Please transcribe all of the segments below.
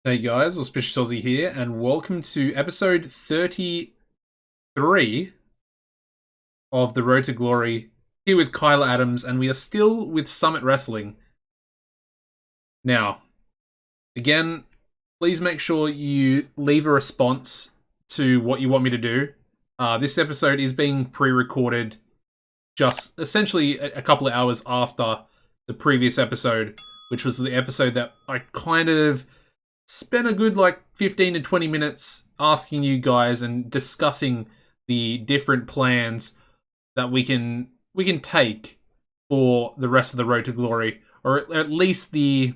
Hey guys, AuspiciousAussie here, and welcome to episode 33 of The Road to Glory, here with Kyla Adams, and we are still with Summit Wrestling. Now, again, please make sure you leave a response to what you want me to do. This episode is being pre-recorded just essentially a couple of hours after the previous episode, which was the episode that I kind of spent a good 15 to 20 minutes asking you guys and discussing the different plans that we can take for the rest of the Road to Glory, or at least the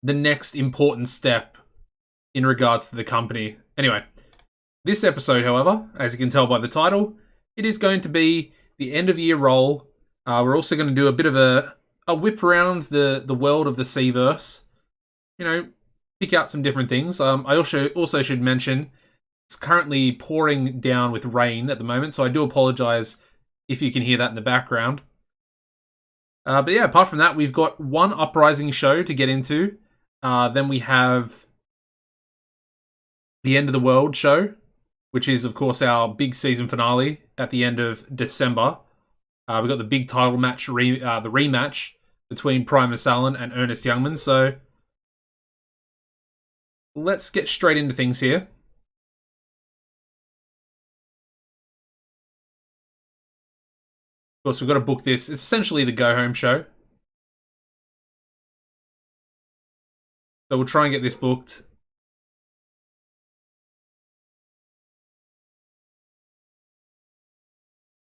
next important step in regards to the company. Anyway, this episode, however, as you can tell by the title, it is going to be the end of year roll. We're also going to do a bit of a whip around the world of the Seaverse. Pick out some different things. I also should mention it's currently pouring down with rain at the moment, so I do apologize if you can hear that in the background. But yeah, apart from that, we've got one Uprising show to get into. Then we have the End of the World show, which is, of course, our big season finale at the end of December. We've got the big title match, the rematch between Primus Allen and Ernest Youngman, so let's get straight into things here. Of course, we've got to book this. It's essentially the go-home show. So we'll try and get this booked.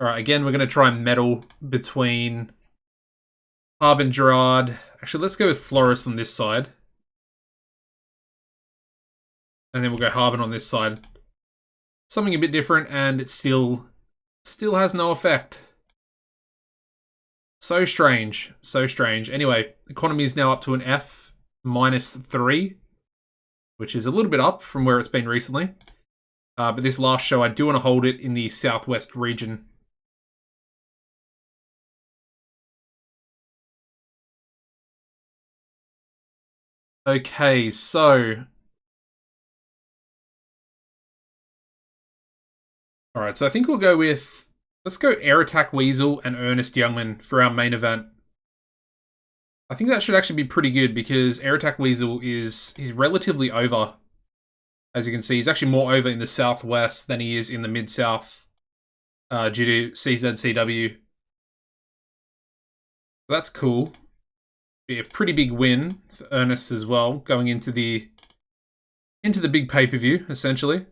Alright, again, we're going to try and meddle between Harb and Gerard. Actually, let's go with Flores on this side. And then we'll go Harbin on this side. Something a bit different, and it still has no effect. So strange. So strange. Anyway, economy is now up to an F -3, which is a little bit up from where it's been recently. But this last show, I do want to hold it in the southwest region. Okay, so alright, so I think we'll go with... Let's go Air Attack Weasel and Ernest Youngman for our main event. I think that should actually be pretty good because Air Attack Weasel he's relatively over. As you can see, he's actually more over in the southwest than he is in the mid-south due to CZCW. So that's cool. Be a pretty big win for Ernest as well, going into the big pay-per-view, essentially.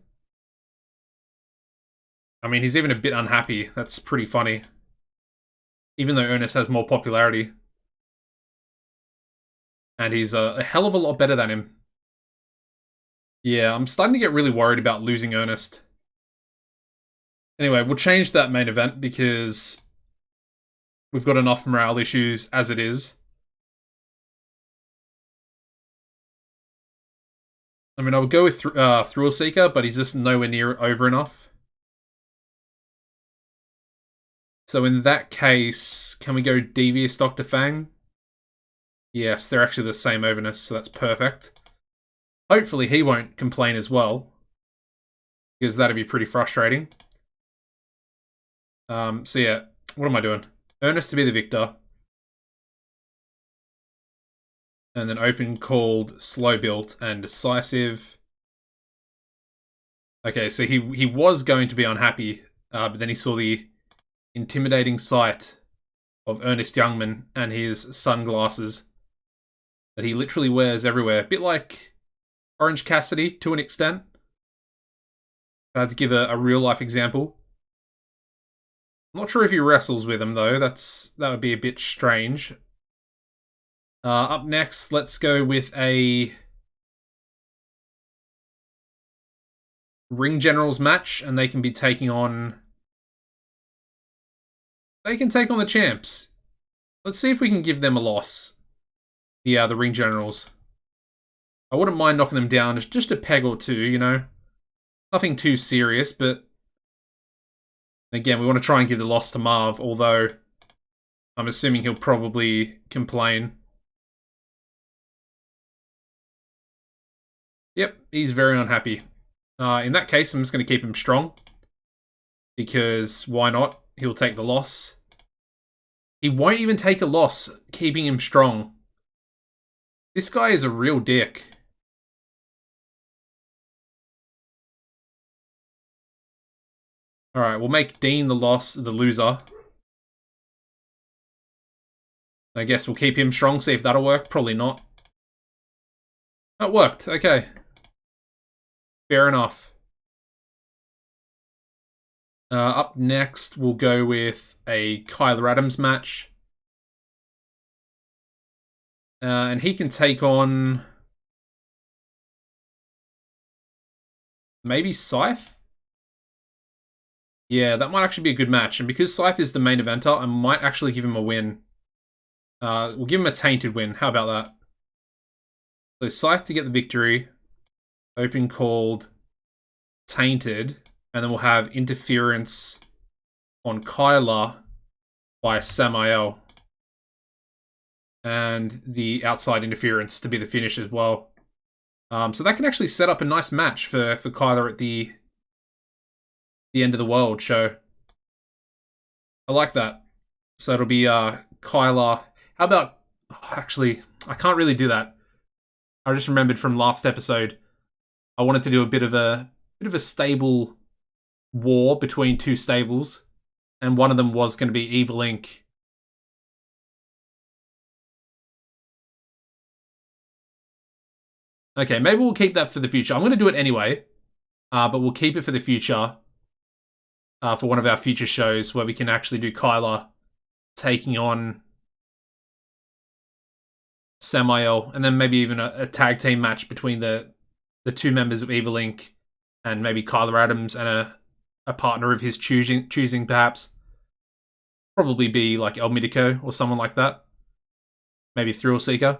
I mean, he's even a bit unhappy. That's pretty funny. Even though Ernest has more popularity. And he's a hell of a lot better than him. Yeah, I'm starting to get really worried about losing Ernest. Anyway, we'll change that main event because we've got enough morale issues as it is. I mean, I would go with Thrill Seeker, but he's just nowhere near over enough. So in that case, can we go Devious Dr. Fang? Yes, they're actually the same overness, so that's perfect. Hopefully he won't complain as well, because that'd be pretty frustrating. So yeah, what am I doing? Ernest to be the victor. And then open called Slow Built and Decisive. Okay, so he was going to be unhappy, but then he saw the intimidating sight of Ernest Youngman and his sunglasses that he literally wears everywhere. A bit like Orange Cassidy to an extent. I had to give a real-life example. I'm not sure if he wrestles with them, though. That would be a bit strange. Up next, let's go with a Ring Generals match, and they can be taking on... They can take on the champs. Let's see if we can give them a loss. The Ring Generals. I wouldn't mind knocking them down just a peg or two, you know. Nothing too serious, but... Again, we want to try and give the loss to Marv, although I'm assuming he'll probably complain. Yep, he's very unhappy. In that case, I'm just going to keep him strong. Because why not? He'll take the loss. He won't even take a loss, keeping him strong. This guy is a real dick. Alright, we'll make Dean the loser. I guess we'll keep him strong, see if that'll work. Probably not. That worked, okay. Fair enough. Up next, we'll go with a Kyler Adams match. And he can take on... maybe Scythe? Yeah, that might actually be a good match. And because Scythe is the main eventer, I might actually give him a win. We'll give him a tainted win. How about that? So Scythe to get the victory. Open called tainted. And then we'll have interference on Kyler by Samael. And the outside interference to be the finish as well. So that can actually set up a nice match for Kyler at the end of the world show. I like that. So it'll be Kyler. How about... actually, I can't really do that. I just remembered from last episode, I wanted to do a bit of a stable war between two stables, and one of them was going to be Evil Inc. Okay, maybe we'll keep that for the future. I'm going to do it anyway, but we'll keep it for the future, for one of our future shows where we can actually do Kyler taking on Samael, and then maybe even a tag team match between the two members of Evil Inc. and maybe Kyler Adams and a partner of his choosing perhaps. Probably be like El Midico or someone like that. Maybe Thrill Seeker.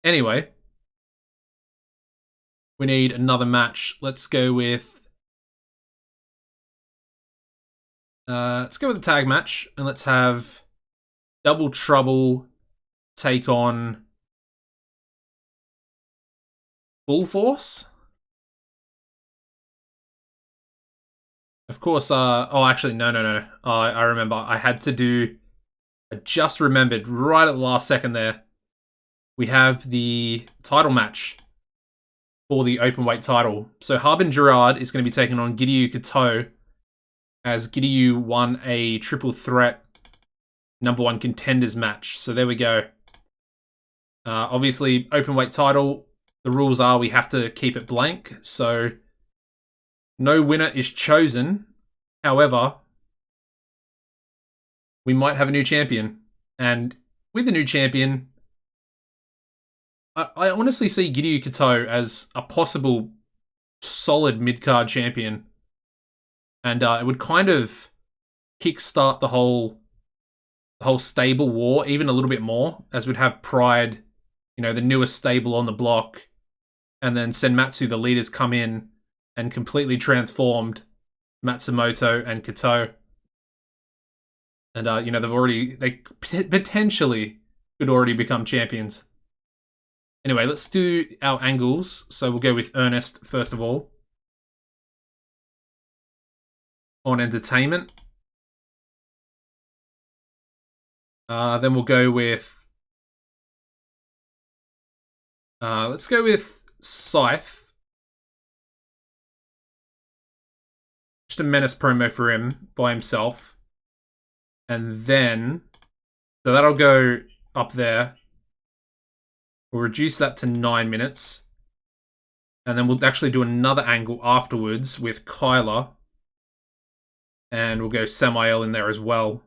Anyway, we need another match. Let's go with the tag match, and let's have Double Trouble take on Full Force. Of course, oh, actually, no. I remember. I just remembered right at the last second there. We have the title match for the openweight title. So Harbin Gerard is going to be taking on Gideon Kato, as Gideon won a triple threat #1 contenders match. So there we go. Obviously, openweight title, the rules are we have to keep it blank. So no winner is chosen. However, we might have a new champion. And with the new champion, I honestly see Gideon Kato as a possible solid mid-card champion. And it would kind of kickstart the whole stable war even a little bit more, as we'd have Pride, the newest stable on the block, and then Senmatsu, the leaders, come in and completely transformed Matsumoto and Kato. And, they potentially could already become champions. Anyway, let's do our angles. So we'll go with Ernest first of all. On entertainment. Then we'll go with... let's go with Scythe. Just a menace promo for him by himself. And then... so that'll go up there. We'll reduce that to 9 minutes. And then we'll actually do another angle afterwards with Kyler. And we'll go Samael in there as well.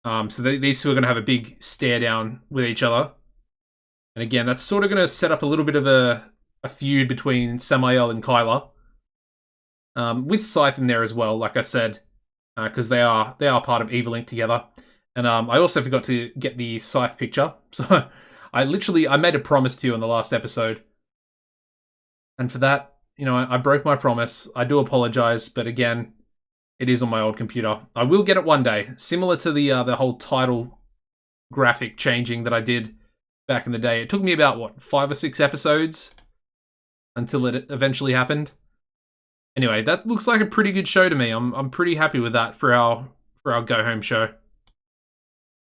So these two are going to have a big stare down with each other. And again, that's sort of going to set up a little bit of a feud between Samael and Kyler. With Scythe in there as well, like I said. Because they are part of Evil Inc. together. And I also forgot to get the Scythe picture. So I made a promise to you in the last episode. And for that, I broke my promise. I do apologize, but again, it is on my old computer. I will get it one day. Similar to the whole title graphic changing that I did back in the day. It took me about, what, 5 or 6 episodes until it eventually happened. Anyway, that looks like a pretty good show to me. I'm pretty happy with that for our go home show.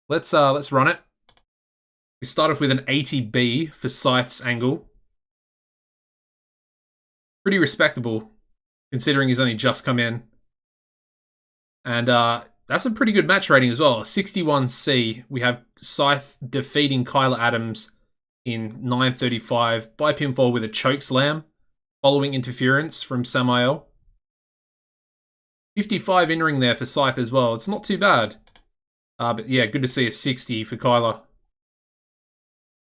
Let's run it. We started with an 80B for Scythe's angle. Pretty respectable, considering he's only just come in. And that's a pretty good match rating as well. 61C. We have Scythe defeating Kyla Adams in 9:35 by pinfall with a choke slam, following interference from Samael. 55 in-ring there for Scythe as well. It's not too bad. But yeah, good to see a 60 for Kyla.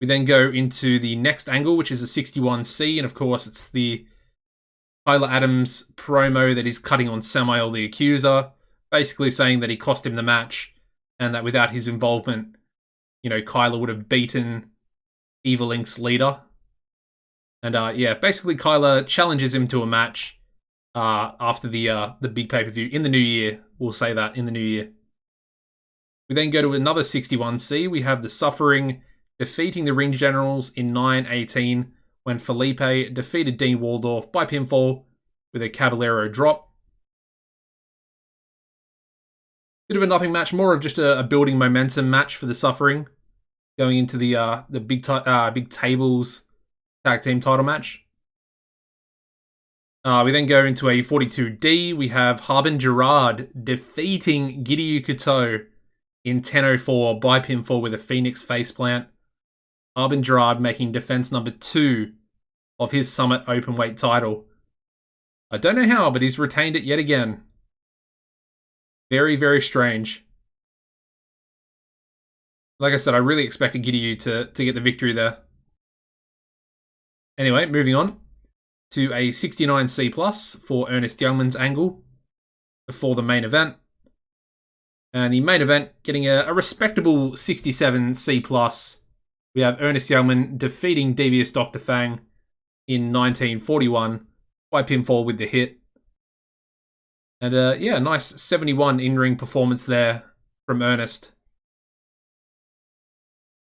We then go into the next angle, which is a 61C, and of course it's the Kyla Adams promo that he's cutting on Samael the Accuser, basically saying that he cost him the match, and that without his involvement, you know, Kyla would have beaten Evil Inc.'s leader. And yeah, basically Kyla challenges him to a match after the big pay-per-view in the new year. We'll say that, in the new year. We then go to another 61C. We have the Suffering defeating the Ring Generals in 9:18 when Felipe defeated Dean Waldorf by pinfall with a Caballero drop. Bit of a nothing match, more of just a building momentum match for the Suffering, going into the big tables tag team title match. We then go into a 42D. We have Harbin Gerard defeating Gidyu Kuto in 10:04 by pinfall with a Phoenix faceplant. Harbin Gerard making defense number 2 of his Summit Openweight title. I don't know how, but he's retained it yet again. Very, very strange. Like I said, I really expected Gidyu to get the victory there. Anyway, moving on to a 69C+ for Ernest Youngman's angle before the main event. And the main event getting a respectable 67C+. We have Ernest Youngman defeating Devious Dr. Fang in 1941 by pinfall with the hit. And yeah, nice 71 in-ring performance there from Ernest.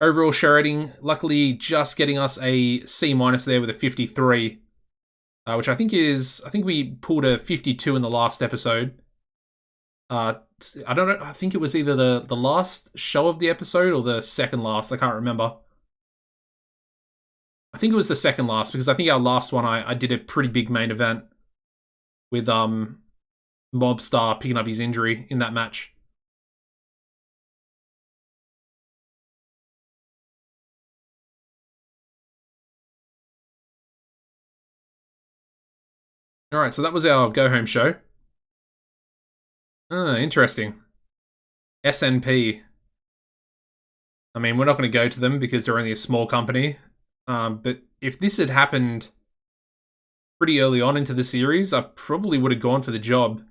Overall show rating, luckily just getting us a C- there with a 53, which I think we pulled a 52 in the last episode. I don't know, I think it was either the last show of the episode or the second last, I can't remember. I think it was the second last, because I think our last one I did a pretty big main event with Mobstar picking up his injury in that match. Alright, so that was our go-home show. Interesting. SNP. I mean, we're not going to go to them because they're only a small company. But if this had happened pretty early on into the series, I probably would have gone for the job,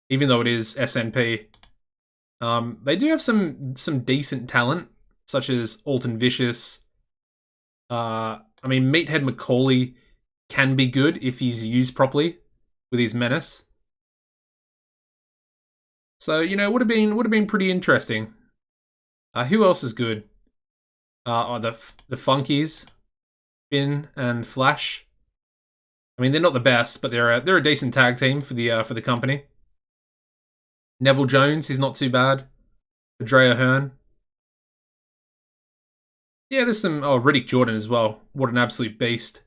even though it is SNP. They do have some decent talent, such as Alton Vicious. I mean, Meathead McCauley can be good if he's used properly with his menace. So, you know, it would have been pretty interesting. Who else is good? The Funkies, Finn and Flash. I mean, they're not the best, but they're a decent tag team for the company. Neville Jones, he's not too bad. Andrea Hearn. Yeah, there's some... Oh, Riddick Jordan as well. What an absolute beast.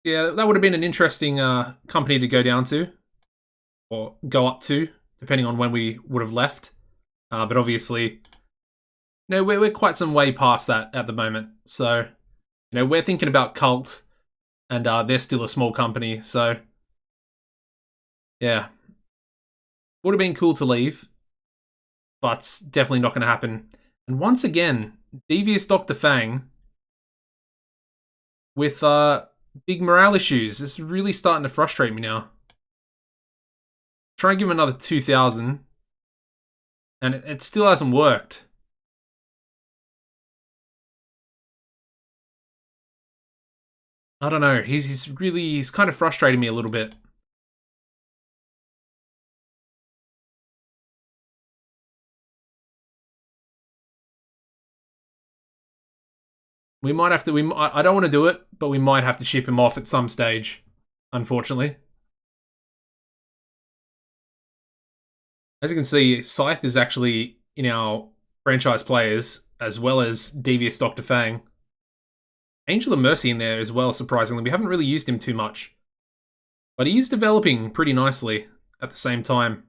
Yeah, that would have been an interesting company to go down to. Or go up to, depending on when we would have left. But obviously... No, we're quite some way past that at the moment. So, you know, we're thinking about Cult, and they're still a small company, so... Yeah. Would have been cool to leave, but definitely not going to happen. And once again, Devious Dr. Fang with big morale issues. This is really starting to frustrate me now. Try and give him another 2,000, and it still hasn't worked. I don't know. He's kind of frustrating me a little bit. We might have to. I don't want to do it, but we might have to ship him off at some stage, unfortunately. As you can see, Scythe is actually in our franchise players, as well as Devious Dr. Fang. Angel of Mercy in there as well, surprisingly. We haven't really used him too much. But he is developing pretty nicely at the same time.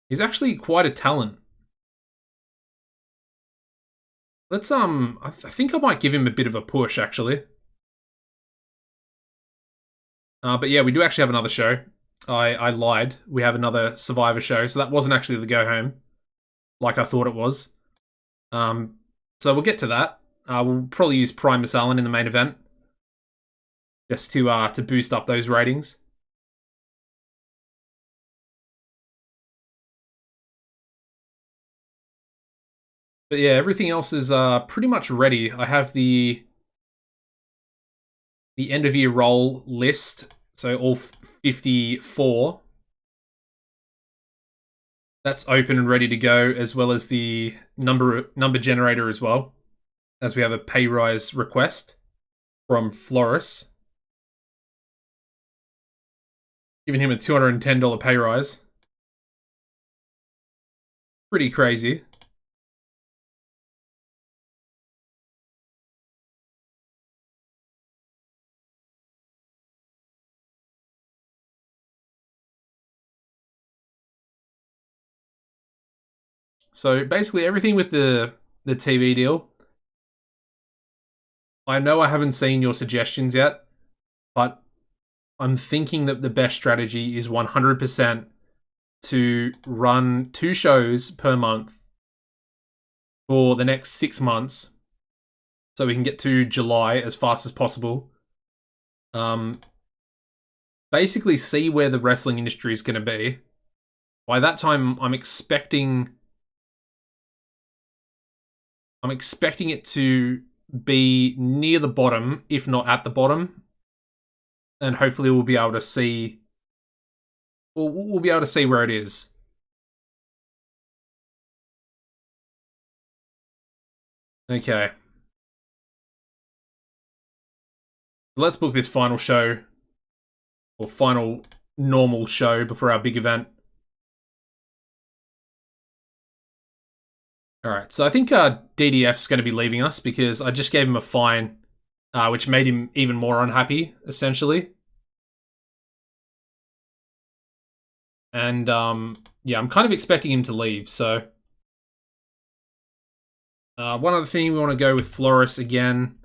He's actually quite a talent. Let's, I think I might give him a bit of a push, actually. But yeah, we do actually have another show. I lied. We have another Survivor show, so that wasn't actually the go home, like I thought it was. So we'll get to that. We'll probably use Primus Allen in the main event, just to boost up those ratings. But yeah, everything else is pretty much ready. I have the end of year roll list, so all 54. That's open and ready to go, as well as the number generator as well, as we have a pay rise request from Floris, giving him a $210 pay rise. Pretty crazy. So basically everything with the TV deal. I know I haven't seen your suggestions yet, but I'm thinking that the best strategy is 100% to run 2 shows per month for the next 6 months, so we can get to July as fast as possible. Basically see where the wrestling industry is going to be. By that time, I'm expecting it to be near the bottom, if not at the bottom, and hopefully we'll be able to see. We'll be able to see where it is. Okay. Let's book this final show, or final normal show before our big event. Alright, so I think DDF's going to be leaving us because I just gave him a fine, which made him even more unhappy, essentially. And, yeah, I'm kind of expecting him to leave, so... one other thing, we want to go with Floris again.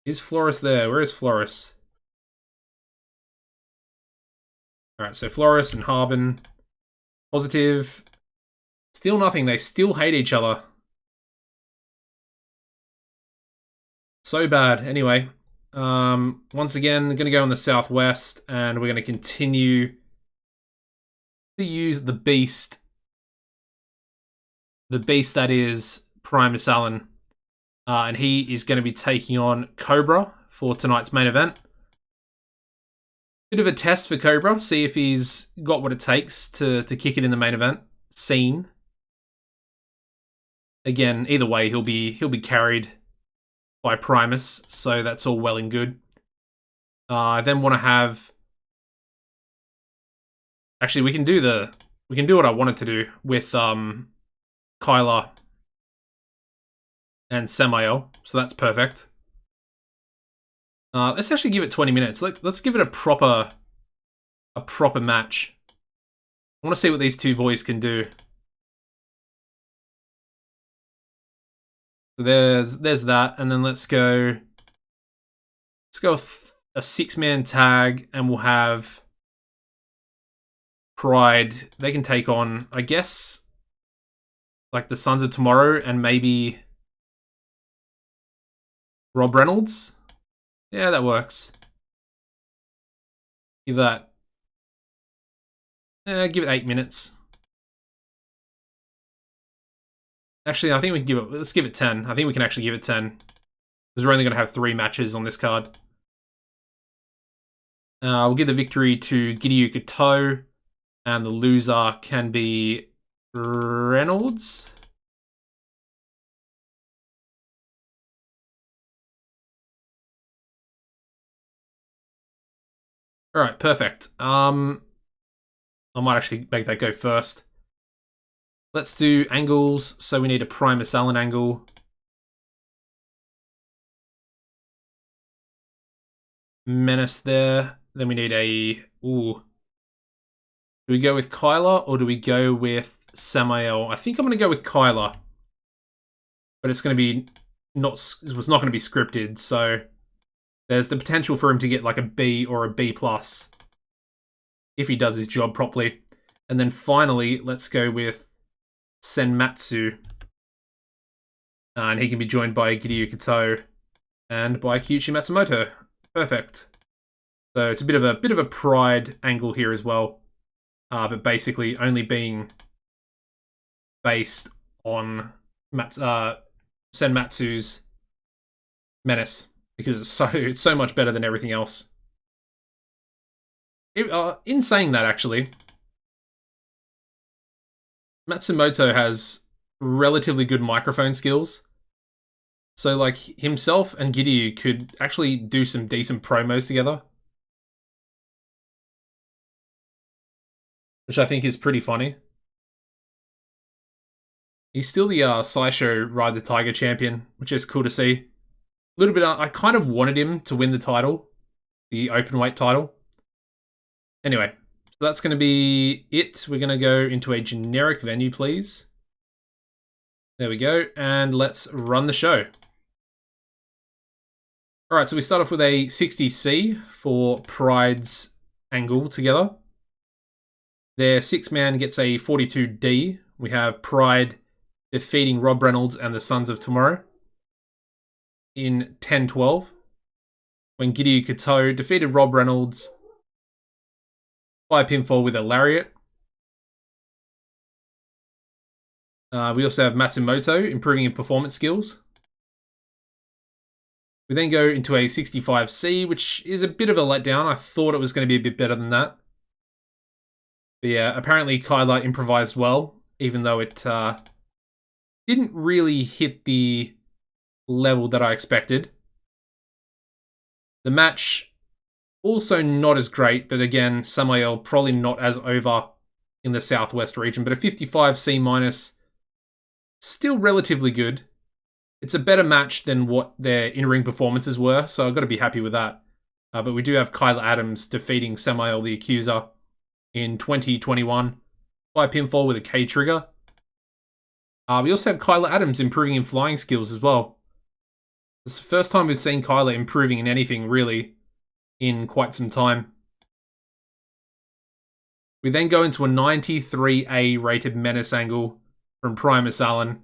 Is Floris there? Where is Floris? Alright, so Floris and Harbin. Positive. Still nothing. They still hate each other. So bad. Anyway, once again, going to go in the southwest, and we're going to continue to use the beast. The beast that is Primus Allen. And he is going to be taking on Cobra for tonight's main event. Bit of a test for Cobra, see if he's got what it takes to kick it in the main event scene. Again, either way, he'll be carried by Primus, so that's all well and good. I then want to have. Actually, we can do what I wanted to do with Kyla and Samael, so that's perfect. Let's actually give it 20 minutes. Let's give it a proper match. I want to see what these two boys can do. So there's that, and then let's go with a 6-man tag, and we'll have Pride. They can take on, I guess, like the Sons of Tomorrow and maybe Rob Reynolds. Yeah, that works. Give that. Give it 8 minutes. Actually, I think we can give it. Let's give it 10. I think we can actually give it 10 because we're only going to have 3 matches on this card. We'll give the victory to Gideon Toe, and the loser can be Reynolds. All right, perfect. I might actually make that go first. Let's do angles. So we need a Primus Allen angle. Menace there. Then we need a... Ooh. Do we go with Kyler or do we go with Samael? I think I'm going to go with Kyler. But it's going to be... It was not going to be scripted, so... There's the potential for him to get like a B or a B+. If he does his job properly. And then finally, let's go with Senmatsu. And he can be joined by Giryu Kato and by Kyuchi Matsumoto. Perfect. So it's a bit of a pride angle here as well. But basically only being based on Senmatsu's menace. Because it's so much better than everything else. In saying that, actually, Matsumoto has relatively good microphone skills. So, like, himself and Giryu could actually do some decent promos together. Which I think is pretty funny. He's still the Sideshow Ride the Tiger champion, which is cool to see. A little bit, I kind of wanted him to win the title. The openweight title. Anyway, so that's going to be it. We're going to go into a generic venue, please. There we go. And let's run the show. All right, so we start off with a 60C for Pride's angle together. Their 6-man gets a 42D. We have Pride defeating Rob Reynolds and the Sons of Tomorrow in 10-12. When Giryu Kato defeated Rob Reynolds by pinfall with a lariat. We also have Matsumoto improving in performance skills. We then go into a 65C, which is a bit of a letdown. I thought it was going to be a bit better than that. But yeah, apparently Kyler improvised well, even though it didn't really hit the level that I expected. The match, also not as great, but again, Samael probably not as over in the Southwest region, but a 55C-, still relatively good. It's a better match than what their in-ring performances were, so I've got to be happy with that. But we do have Kyler Adams defeating Samael the Accuser in 2021 by pinfall with a K-trigger. We also have Kyler Adams improving in flying skills as well. It's the first time we've seen Kyler improving in anything, really, in quite some time. We then go into a 93A rated Menace angle from Primus Allen.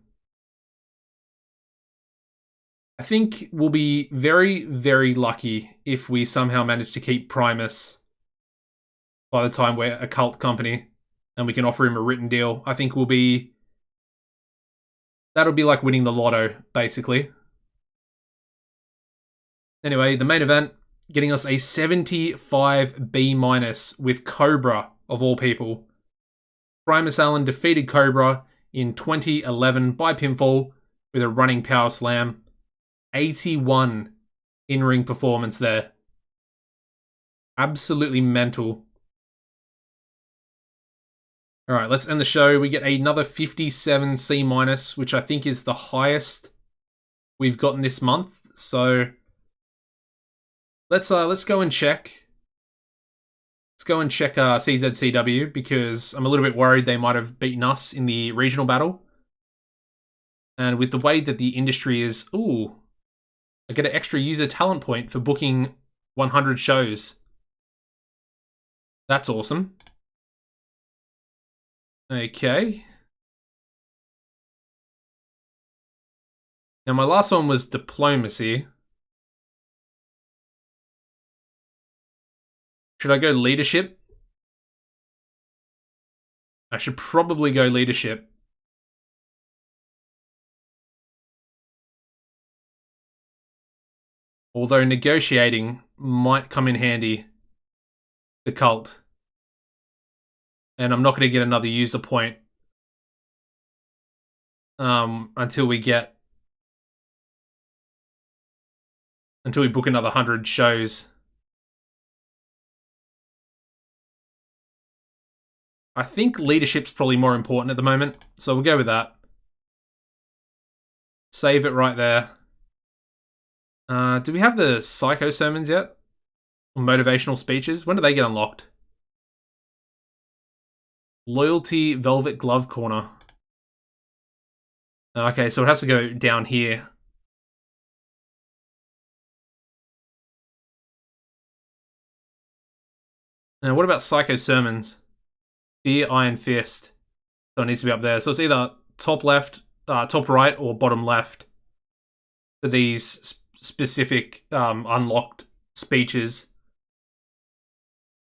I think we'll be very, very lucky if we somehow manage to keep Primus by the time we're a cult company and we can offer him a written deal. I think that'll be like winning the lotto, basically. Anyway, the main event, getting us a 75B- with Cobra, of all people. Primus Allen defeated Cobra in 2011 by pinfall with a running power slam. 81 in-ring performance there. Absolutely mental. All right, let's end the show. We get another 57C-, which I think is the highest we've gotten this month. So let's go and check. Let's go and check CZCW because I'm a little bit worried they might have beaten us in the regional battle. And with the way that the industry is, ooh, I get an extra user talent point for booking 100 shows. That's awesome. Okay. Now, my last one was diplomacy. Should I go leadership? I should probably go leadership. Although negotiating might come in handy. The cult. And I'm not going to get another user point until we book another 100 shows. I think leadership's probably more important at the moment, so we'll go with that. Save it right there. Do we have the psycho sermons yet? Motivational speeches? When do they get unlocked? Loyalty Velvet Glove Corner. Okay, so it has to go down here. Now, what about Psycho Sermons? Fear Iron Fist. So it needs to be up there. So it's either top left, top right, or bottom left for these specific unlocked speeches.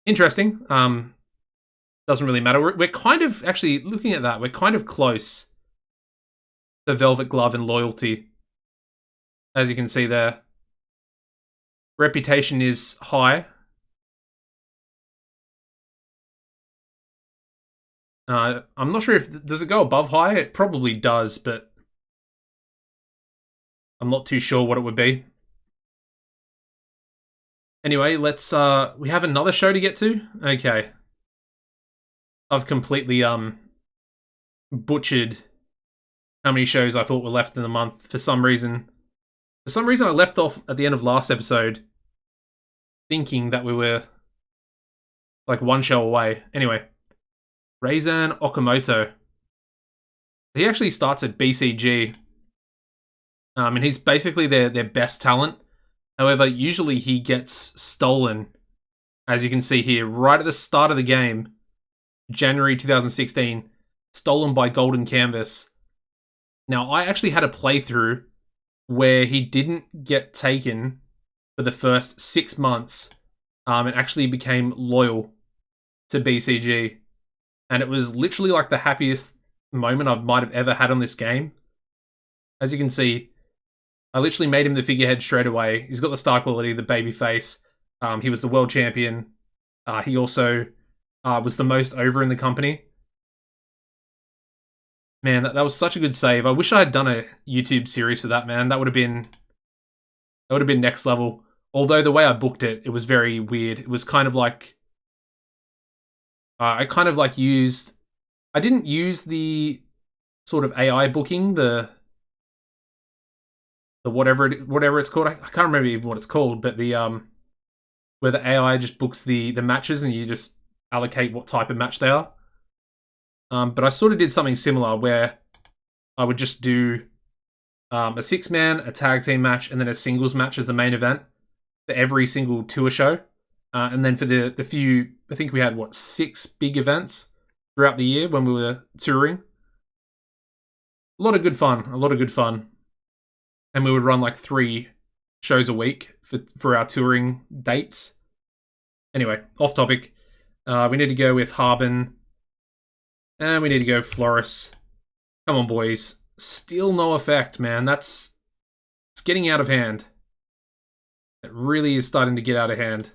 Interesting. Doesn't really matter. We're kind of, actually, looking at that, we're kind of close to Velvet Glove and Loyalty. As you can see there. Reputation is high. I'm not sure if... Does it go above high? It probably does, but I'm not too sure what it would be. Anyway, let's... we have another show to get to? Okay. I've completely, butchered how many shows I thought were left in the month for some reason. For some reason, I left off at the end of last episode thinking that we were, like, one show away. Anyway. Reizan Okamoto. He actually starts at BCG. And he's basically their best talent. However, usually he gets stolen, as you can see here, right at the start of the game, January 2016, stolen by Golden Canvas. Now, I actually had a playthrough where he didn't get taken for the first 6 months and actually became loyal to BCG. And it was literally like the happiest moment I might have ever had on this game. As you can see, I literally made him the figurehead straight away. He's got the star quality, the baby face. He was the world champion. He also was the most over in the company. Man, that was such a good save. I wish I had done a YouTube series for that, man. That would have been next level. Although the way I booked it, it was very weird. It was kind of like... I kind of like used... I didn't use the sort of AI booking, the whatever it's called. I can't remember even what it's called, but the where the AI just books the matches and you just allocate what type of match they are. But I sort of did something similar where I would just do a 6-man, a tag team match, and then a singles match as the main event for every single tour show. And then for the few, I think we had, 6 big events throughout the year when we were touring. A lot of good fun. And we would run like 3 shows a week for our touring dates. Anyway, off topic. We need to go with Harbin. And we need to go Floris. Come on, boys. Still no effect, man. It's getting out of hand. It really is starting to get out of hand.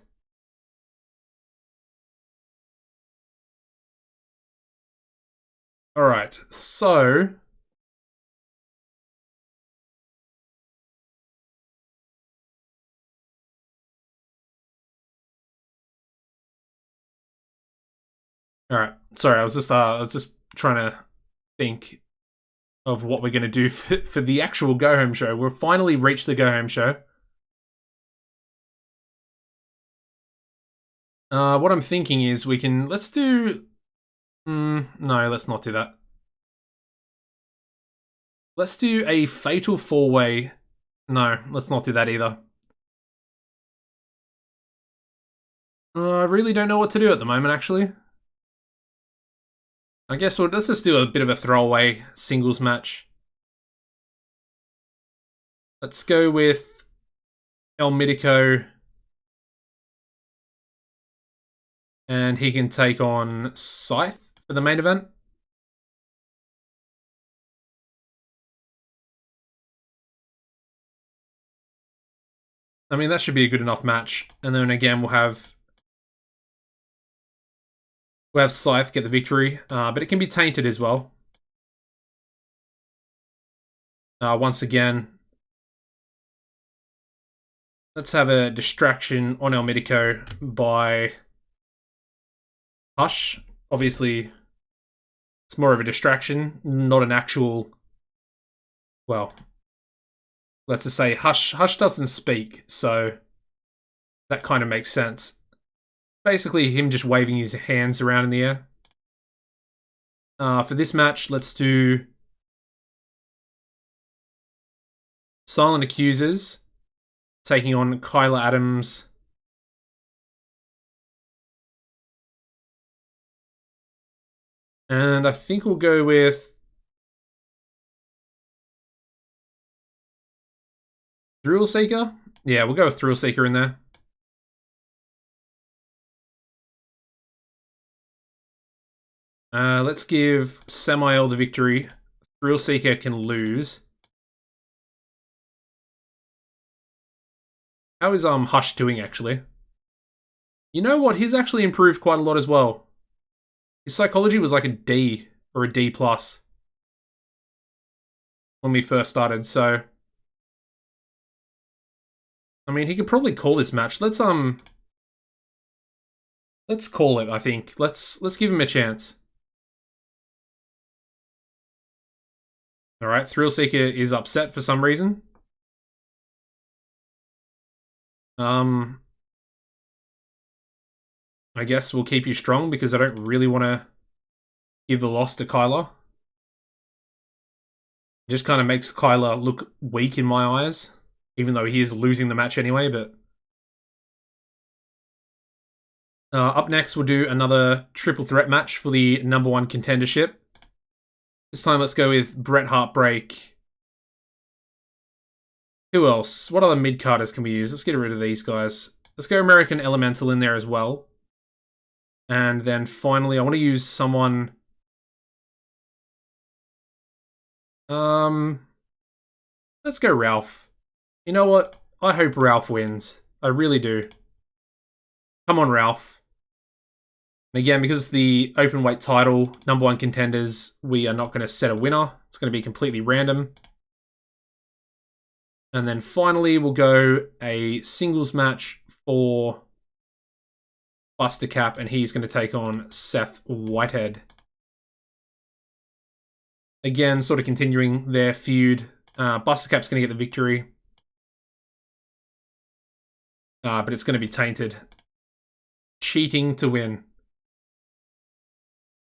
Alright, so... Alright, sorry, I was just trying to think of what we're going to do for the actual Go Home show. We've finally reached the Go Home show. What I'm thinking is let's do... no, let's not do that. Let's do a Fatal 4-Way. No, let's not do that either. I really don't know what to do at the moment, actually. I guess let's just do a bit of a throwaway singles match. Let's go with El Mitico. And he can take on Scythe for the main event. I mean, that should be a good enough match. And then again, we'll have Scythe get the victory, but it can be tainted as well. Once again, let's have a distraction on El Mitico by Hush. Obviously, It's more of a distraction, not an actual... Well, let's just say Hush doesn't speak, so that kind of makes sense. Basically, him just waving his hands around in the air. For this match, let's do Silent Accusers taking on Kyla Adams. And I think we'll go with Thrill Seeker. Yeah, we'll go with Thrill Seeker in there. Let's give Samael the victory. Thrill Seeker can lose. How is Hush doing, actually? You know what? He's actually improved quite a lot as well. His psychology was like a D or a D+ when we first started, so... I mean, he could probably call this match. Let's call it, I think. Let's give him a chance. Alright, Thrill Seeker is upset for some reason. I guess we'll keep you strong because I don't really want to give the loss to Kyla. It just kind of makes Kyla look weak in my eyes, even though he is losing the match anyway, but... up next, we'll do another triple threat match for the #1 contendership. This time, let's go with Bret Heartbreak. Who else? What other mid-carders can we use? Let's get rid of these guys. Let's go American Elemental in there as well. And then finally, I want to use someone... let's go Ralph. You know what? I hope Ralph wins. I really do. Come on, Ralph. And again, because the open weight title, #1 contenders, we are not going to set a winner. It's going to be completely random. And then finally, we'll go a singles match for Buster Cap, and he's going to take on Seth Whitehead. Again, sort of continuing their feud. Buster Cap's going to get the victory. But it's going to be tainted. Cheating to win.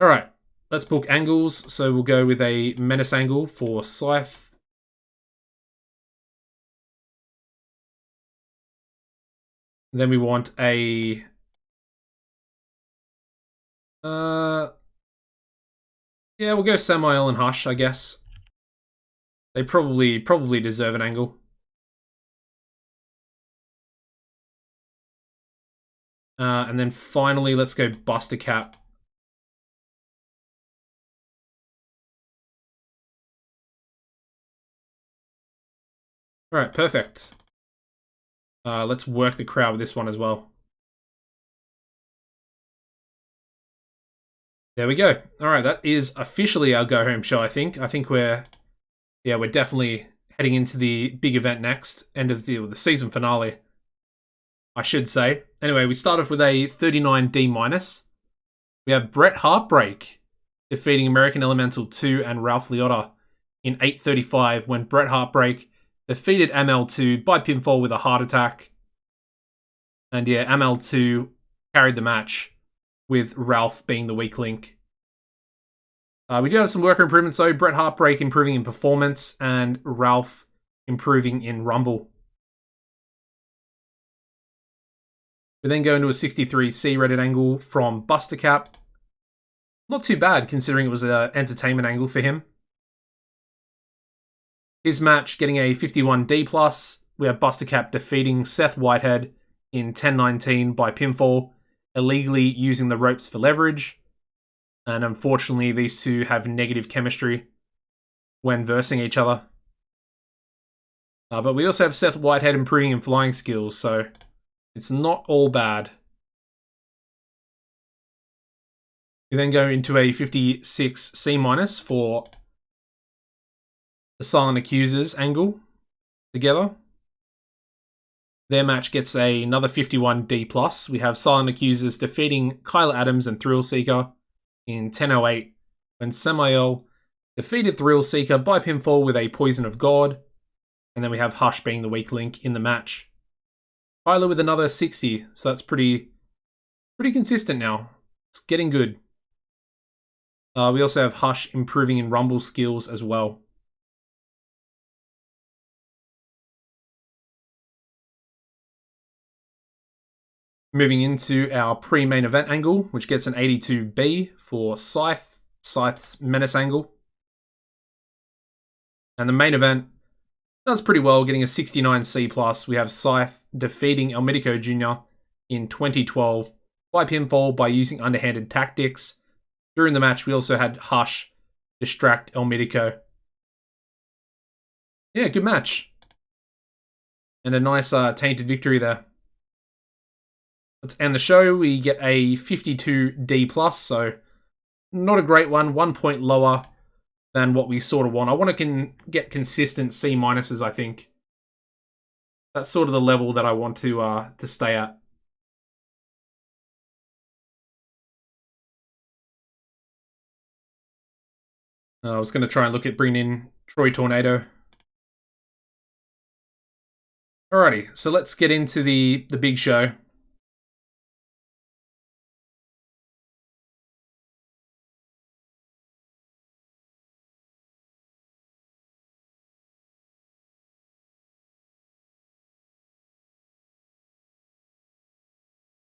Alright, let's book angles. So we'll go with a menace angle for Scythe. Then we want a... yeah, we'll go Samael and Hush, I guess. They probably deserve an angle. And then finally, let's go Buster Cap. Alright, perfect. Let's work the crowd with this one as well. There we go. Alright, that is officially our go-home show, I think. I think we're definitely heading into the big event next. End of the season finale, I should say. Anyway, we start off with a 39 D-. We have Bret Heartbreak defeating American Elemental 2 and Ralph Liotta in 8:35 when Bret Heartbreak defeated ML2 by pinfall with a heart attack. And yeah, ML2 carried the match, with Ralph being the weak link. We do have some worker improvements though. Bret Heartbreak improving in performance, and Ralph improving in Rumble. We then go into a 63C rated angle from Buster Cap. Not too bad, considering it was an entertainment angle for him. His match getting a 51 D+. We have Buster Cap defeating Seth Whitehead in 10:19 by pinfall, illegally using the ropes for leverage. And unfortunately, these two have negative chemistry when versing each other. But we also have Seth Whitehead improving in flying skills, so it's not all bad. We then go into a 56C- for the Silent Accusers angle together. Their match gets another 51 D+. We have Silent Accusers defeating Kyla Adams and Thrill Seeker in 10:08 when Samael defeated Thrill Seeker by pinfall with a Poison of God. And then we have Hush being the weak link in the match. Kyler with another 60, so that's pretty consistent now. It's getting good. We also have Hush improving in Rumble skills as well. Moving into our pre-main event angle, which gets an 82B for Scythe's Menace angle. And the main event does pretty well, getting a 69C+. We have Scythe defeating El Mitico Jr. in 2012 by pinfall by using underhanded tactics. During the match, we also had Hush distract El Mitico. Yeah, good match. And a nice tainted victory there. Let's end the show. We get a 52D+, so not a great one. 1 point lower than what we sort of want. I want to get consistent C minuses, I think. That's sort of the level that I want to stay at. I was going to try and look at bringing in Troy Tornado. Alrighty, so let's get into the big show.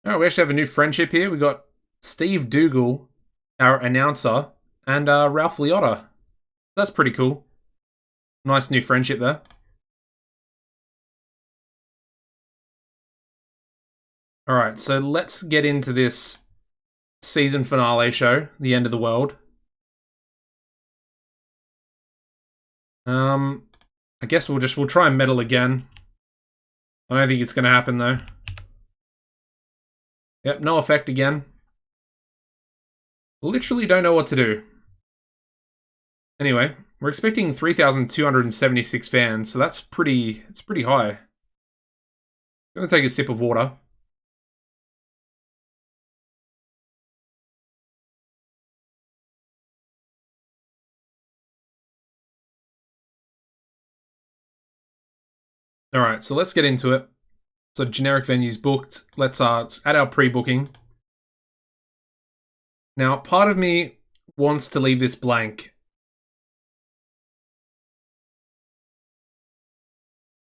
Alright, we actually have a new friendship here. We got Steve Dougal, our announcer, and Ralph Liotta. That's pretty cool. Nice new friendship there. Alright, so let's get into this season finale show, The End of the World. I guess we'll try and medal again. I don't think it's gonna happen though. Yep, no effect again. Literally don't know what to do. Anyway, we're expecting 3,276 fans, so it's pretty high. I'm gonna take a sip of water. Alright, so let's get into it. So generic venues booked. Let's add our pre-booking. Now, part of me wants to leave this blank.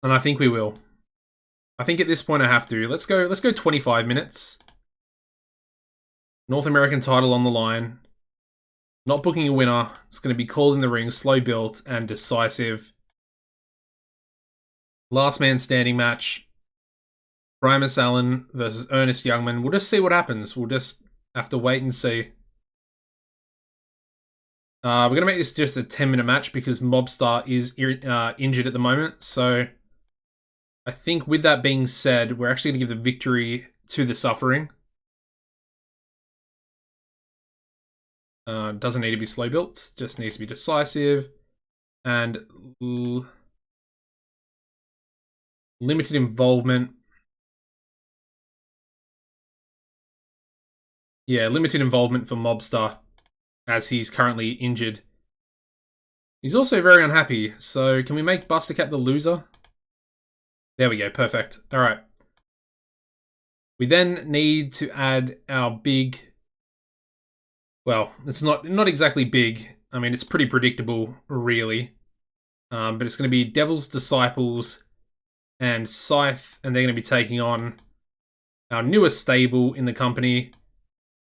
And I think we will. I think at this point I have to. Let's go 25 minutes. North American title on the line. Not booking a winner. It's going to be called in the ring, slow built, and decisive. Last man standing match. Primus Allen versus Ernest Youngman. We'll just see what happens. We'll just have to wait and see. We're going to make this just a 10-minute match because Mobstar is injured at the moment. So I think with that being said, we're actually going to give the victory to the Suffering. Doesn't need to be slow built. Just needs to be decisive. And limited involvement. Yeah, limited involvement for Mobstar, as he's currently injured. He's also very unhappy, so can we make Buster Cat the loser? There we go, perfect. Alright. We then need to add our big... Well, it's not exactly big. I mean, it's pretty predictable, really. But it's going to be Devil's Disciples and Scythe, and they're going to be taking on our newest stable in the company,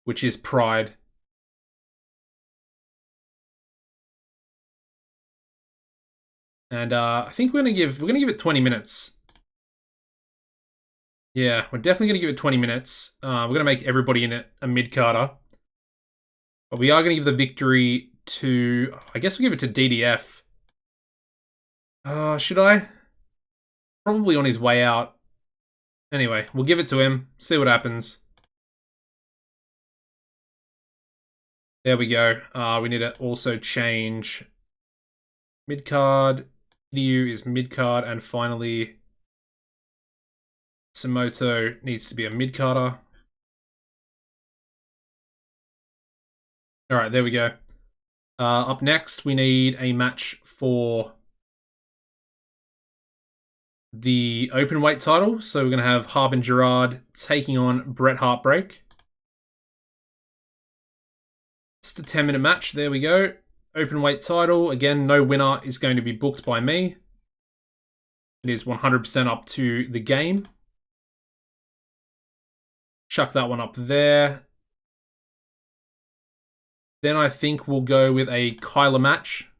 which is Pride. And I think we're gonna give it 20 minutes. Yeah, we're definitely gonna give it 20 minutes. We're gonna make everybody in it a mid-carder. But we are gonna give the victory to, I guess we'll give it to DDF. Should I? Probably on his way out. Anyway, we'll give it to him, see what happens. There we go. We need to also change mid-card. TEW is mid-card, and finally Samoto needs to be a mid-carder. Alright, there we go. Up next, we need a match for the open weight title. So we're going to have Harbin Gerard taking on Bret Heartbreak. Just a 10-minute match. There we go. Open weight title. Again, no winner is going to be booked by me. It is 100% up to the game. Chuck that one up there. Then I think we'll go with a Kyler match.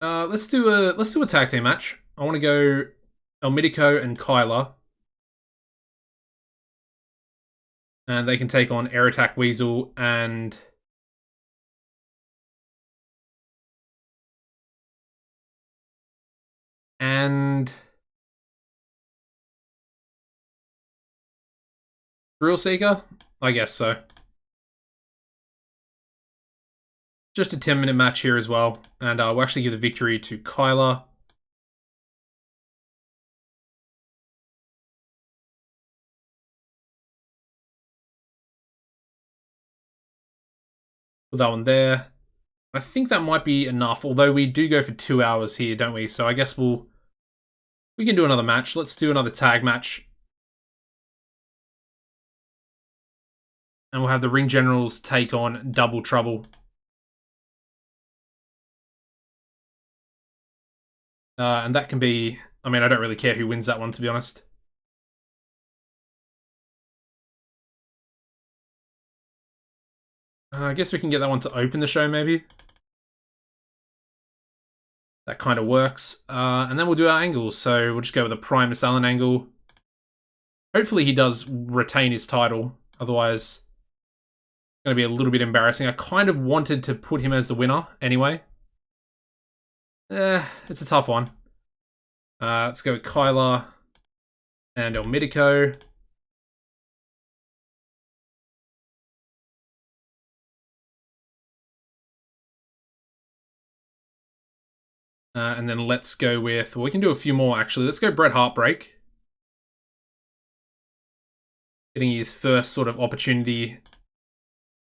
Let's do a tag team match. I want to go Elmidico and Kyler. And they can take on Air Attack Weasel and Thrill Seeker? I guess so. Just a 10-minute match here as well. And we'll actually give the victory to Kyler. Put that one there. I think that might be enough, although we do go for 2 hours here, don't we? So I guess we can do another match. Let's do another tag match. And we'll have the Ring Generals take on Double Trouble. And that can be... I mean, I don't really care who wins that one, to be honest. I guess we can get that one to open the show, maybe. That kind of works. And then we'll do our angles. So we'll just go with a Primus Allen angle. Hopefully he does retain his title. Otherwise, it's going to be a little bit embarrassing. I kind of wanted to put him as the winner anyway. It's a tough one. Let's go with Kyler and Elmidico. And then let's go with... Well, we can do a few more, actually. Let's go Bret Heartbreak. Getting his first sort of opportunity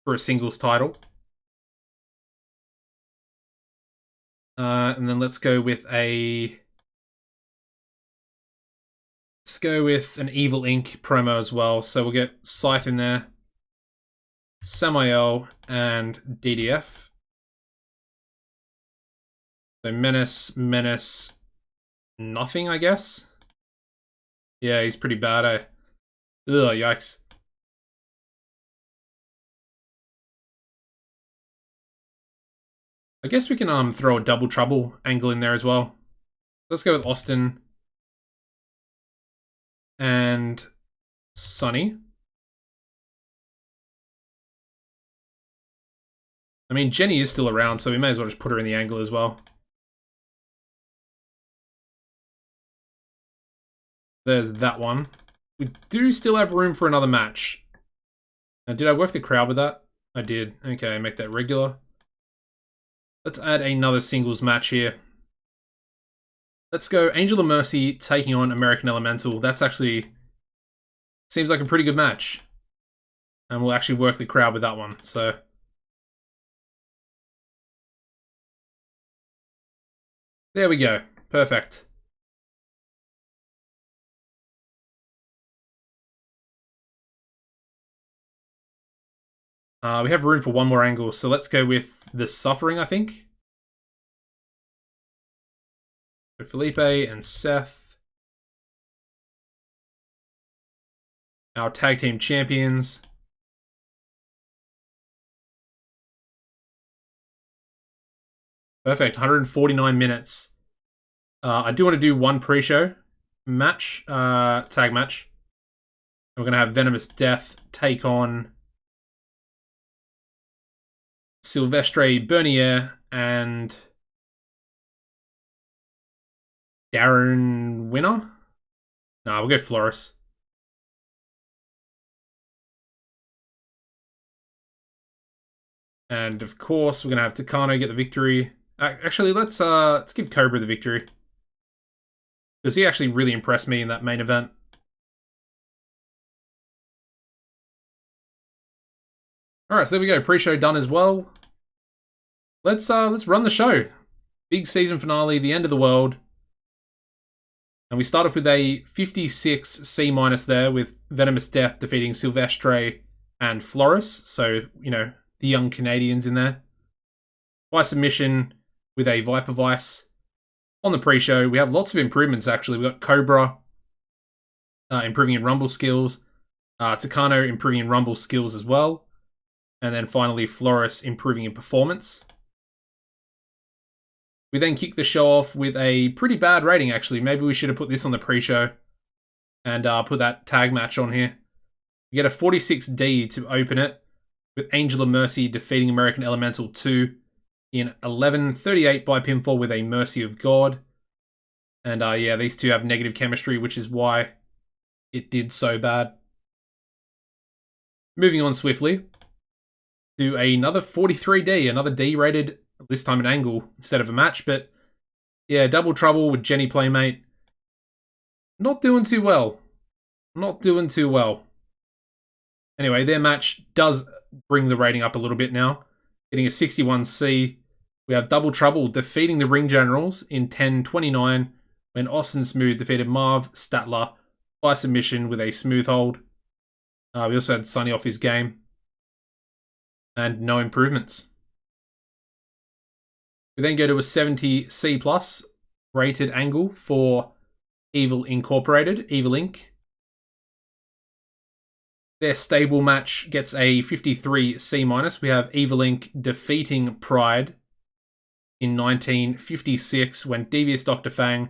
for a singles title. And then let's go with a... Let's go with an Evil Inc. promo as well. So we'll get Scythe in there. Samael and DDF. So Menace, nothing, I guess. Yeah, he's pretty bad, eh? Ugh, yikes. I guess we can throw a Double Trouble angle in there as well. Let's go with Austin and Sonny. I mean, Jenny is still around, so we may as well just put her in the angle as well. There's that one. We do still have room for another match. Now, did I work the crowd with that? I did. Okay, make that regular. Let's add another singles match here. Let's go Angel of Mercy taking on American Elemental. That's actually... seems like a pretty good match. And we'll actually work the crowd with that one, so... There we go. Perfect. We have room for one more angle, so let's go with the Suffering, I think. So Felipe and Seth. Our tag team champions. Perfect, 149 minutes. I do want to do one pre-show match, tag match. We're going to have Venomous Death take on Silvestre Bernier and Darren Winner? Nah, we'll go Floris. And of course, we're going to have Takano get the victory. Actually, let's give Cobra the victory. Because he actually really impressed me in that main event. Alright, so there we go. Pre-show done as well. Let's run the show. Big season finale, the end of the world. And we start off with a 56 C- there with Venomous Death defeating Silvestre and Floris. So, you know, the young Canadians in there. By submission with a Viper Vice. On the pre-show, we have lots of improvements, actually. We've got Cobra improving in Rumble skills. Takano improving in Rumble skills as well. And then finally, Floris improving in performance. We then kick the show off with a pretty bad rating, actually. Maybe we should have put this on the pre-show and put that tag match on here. We get a 46D to open it, with Angel of Mercy defeating American Elemental 2 in 11:38 by pinfall with a Mercy of God. And yeah, these two have negative chemistry, which is why it did so bad. Moving on swiftly to another 43D, another D-rated, this time an angle instead of a match. But yeah, Double Trouble with Jenny Playmate. Not doing too well. Not doing too well. Anyway, their match does bring the rating up a little bit now. Getting a 61C. We have Double Trouble defeating the Ring Generals in 10:29 when Austin Smooth defeated Marv Statler by submission with a smooth hold. We also had Sonny off his game. And no improvements. We then go to a 70C+ rated angle for Evil Incorporated, Evil Inc. Their stable match gets a 53C-. We have Evil Inc. defeating Pride in 1956 when Devious Dr. Fang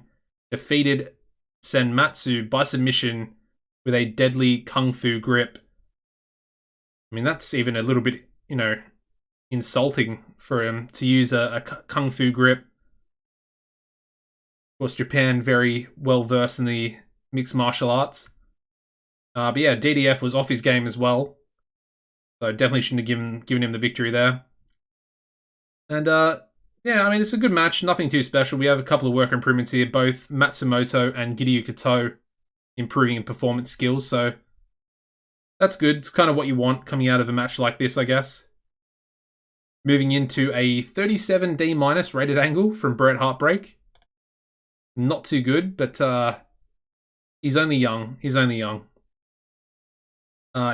defeated Senmatsu by submission with a deadly Kung Fu grip. I mean, that's even a little bit, you know, insulting for him to use a Kung Fu grip. Of course, Japan very well versed in the mixed martial arts. But yeah, DDF was off his game as well. So definitely shouldn't have given him the victory there. And yeah, I mean, it's a good match. Nothing too special. We have a couple of worker improvements here. Both Matsumoto and Giryu Kato improving in performance skills. So that's good. It's kind of what you want coming out of a match like this, I guess. Moving into a 37D- rated angle from Bret Heartbreak. Not too good, but he's only young. He's only young.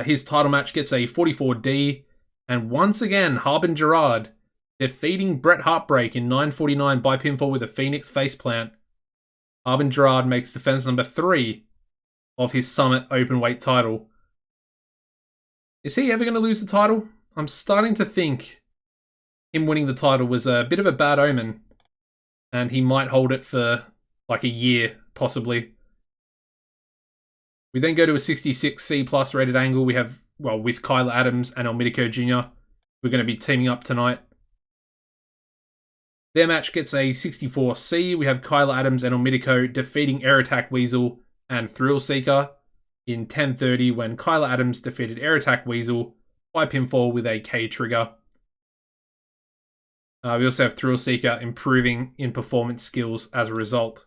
His title match gets a 44D. And once again, Harbin Gerard defeating Bret Heartbreak in 9:49 by pinfall with a Phoenix faceplant. Harbin Gerard makes defense number 3 of his Summit Openweight title. Is he ever going to lose the title? I'm starting to think him winning the title was a bit of a bad omen. And he might hold it for like a year, possibly. We then go to a 66C+ rated angle. We have, well, with Kyla Adams and El Mitico Jr. We're going to be teaming up tonight. Their match gets a 64C. We have Kyla Adams and El Mitico defeating Air Attack Weasel and Thrill Seeker in 10:30 when Kyla Adams defeated Air Attack Weasel by pinfall with a K trigger. We also have Thrill Seeker improving in performance skills as a result.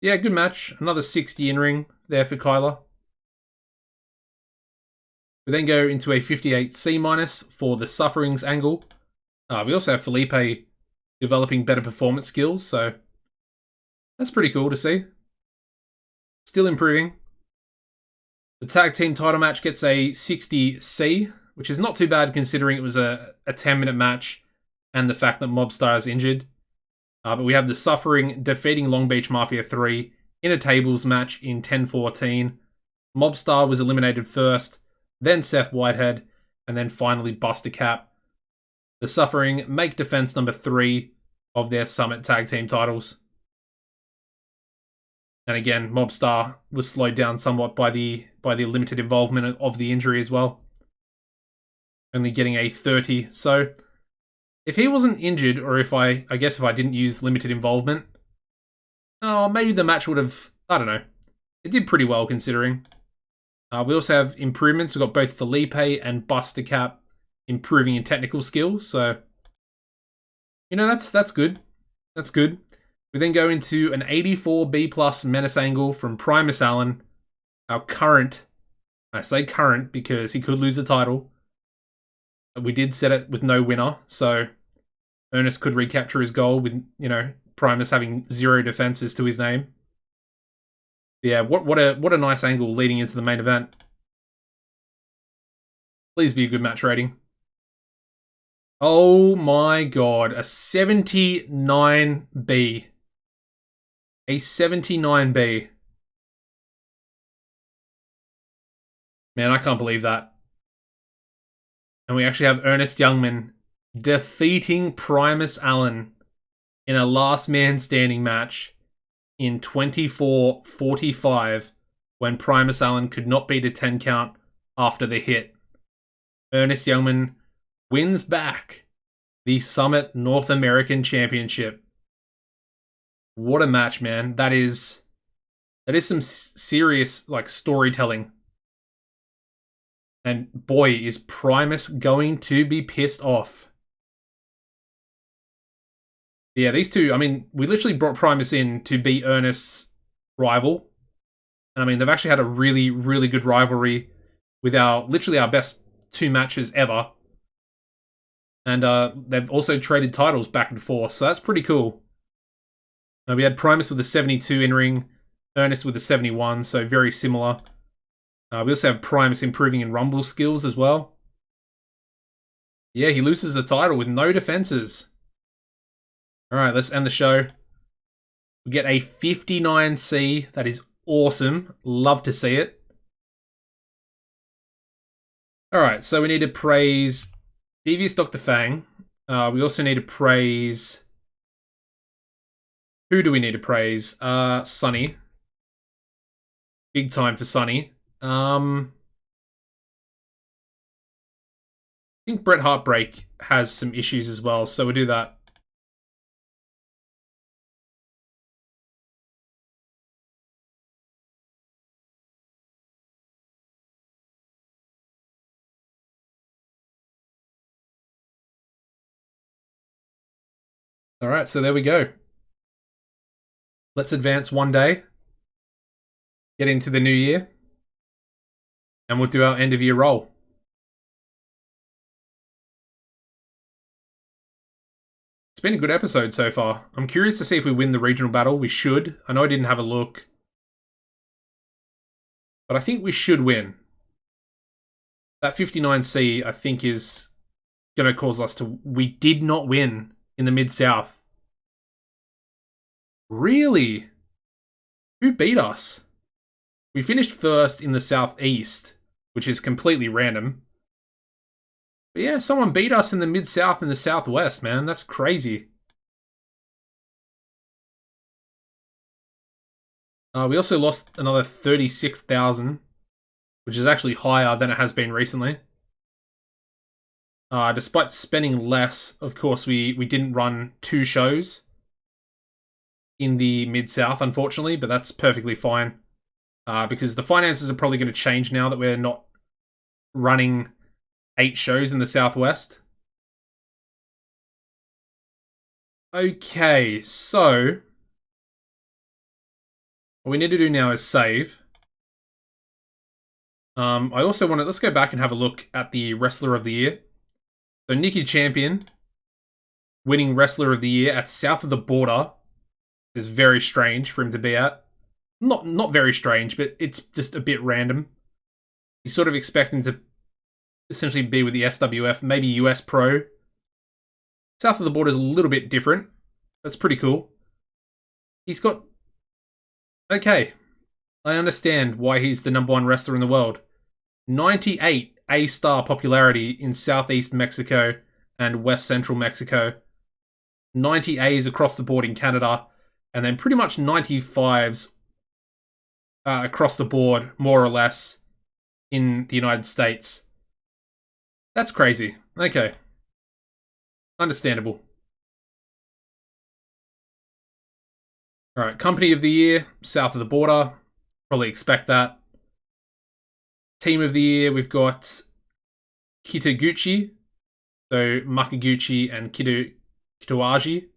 Yeah, good match. Another 60 in-ring there for Kyla. We then go into a 58C- for the Sufferings angle. We also have Felipe developing better performance skills, so that's pretty cool to see. Still improving. The tag team title match gets a 60C, which is not too bad considering it was a 10-minute match and the fact that Mobstar is injured. But we have the Suffering defeating Long Beach Mafia 3 in a tables match in 10:14. Mobstar was eliminated first, then Seth Whitehead, and then finally Buster Cap. The Suffering make defense number 3 of their Summit tag team titles. And again, Mobstar was slowed down somewhat by the limited involvement of the injury as well. Only getting a 30. So if he wasn't injured, or if I guess if I didn't use limited involvement, maybe the match would have, I don't know. It did pretty well considering. We also have improvements. We've got both Felipe and Buster Cap improving in technical skills. So, you know, that's good. That's good. We then go into an 84B+ Menace angle from Primus Allen, our current I say current because he could lose the title. We did set it with no winner, so Ernest could recapture his goal with, Primus having 0 defenses to his name. Yeah, what a nice angle leading into the main event. Please be a good match rating. Oh my god, a 79B. A 79B. Man, I can't believe that. And we actually have Ernest Youngman defeating Primus Allen in a last man standing match in 24:45 when Primus Allen could not beat a 10 count after the hit. Ernest Youngman wins back the Summit North American Championship. What a match, man. That is some serious storytelling. And boy, is Primus going to be pissed off. Yeah, these two, we literally brought Primus in to be Ernest's rival. And they've actually had a really, really good rivalry with literally our best 2 matches ever. And they've also traded titles back and forth, so that's pretty cool. We had Primus with a 72 in-ring, Ernest with a 71, so very similar. We also have Primus improving in Rumble skills as well. Yeah, he loses the title with no defenses. Alright, let's end the show. We get a 59C. That is awesome. Love to see it. Alright, so we need to praise Devious Dr. Fang. We also need to praise... Who do we need to praise? Sunny. Big time for Sunny. I think Bret Heartbreak has some issues as well, so we'll do that. Alright, so there we go. Let's advance one day. Get into the new year. And we'll do our end of year roll. It's been a good episode so far. I'm curious to see if we win the regional battle. We should. I know I didn't have a look. But I think we should win. That 59C, I think, is going to cause us to... We did not win in the Mid-South. Really? Who beat us? We finished first in the Southeast, which is completely random. But yeah, someone beat us in the Mid-South and the Southwest, man. That's crazy. We also lost another 36,000, which is actually higher than it has been recently. Despite spending less, of course, we didn't run 2 shows in the Mid-South, unfortunately, but that's perfectly fine. Because the finances are probably going to change now that we're not running 8 shows in the Southwest. Okay, so what we need to do now is save. I also want to... Let's go back and have a look at the Wrestler of the Year. So Nicky Champion winning Wrestler of the Year at South of the Border is very strange for him to be at. Not very strange, but it's just a bit random. You sort of expect him to essentially be with the SWF, maybe US Pro. South of the Border is a little bit different. That's pretty cool. He's got... Okay. I understand why he's the #1 wrestler in the world. 98 A-star popularity in Southeast Mexico and West Central Mexico. 90 A's across the board in Canada. And then pretty much 95s across the board, more or less, in the United States. That's crazy. Okay. Understandable. Alright, Company of the Year, South of the Border. Probably expect that. Team of the Year, we've got Kitaguchi. So, Makaguchi and Kitoaji.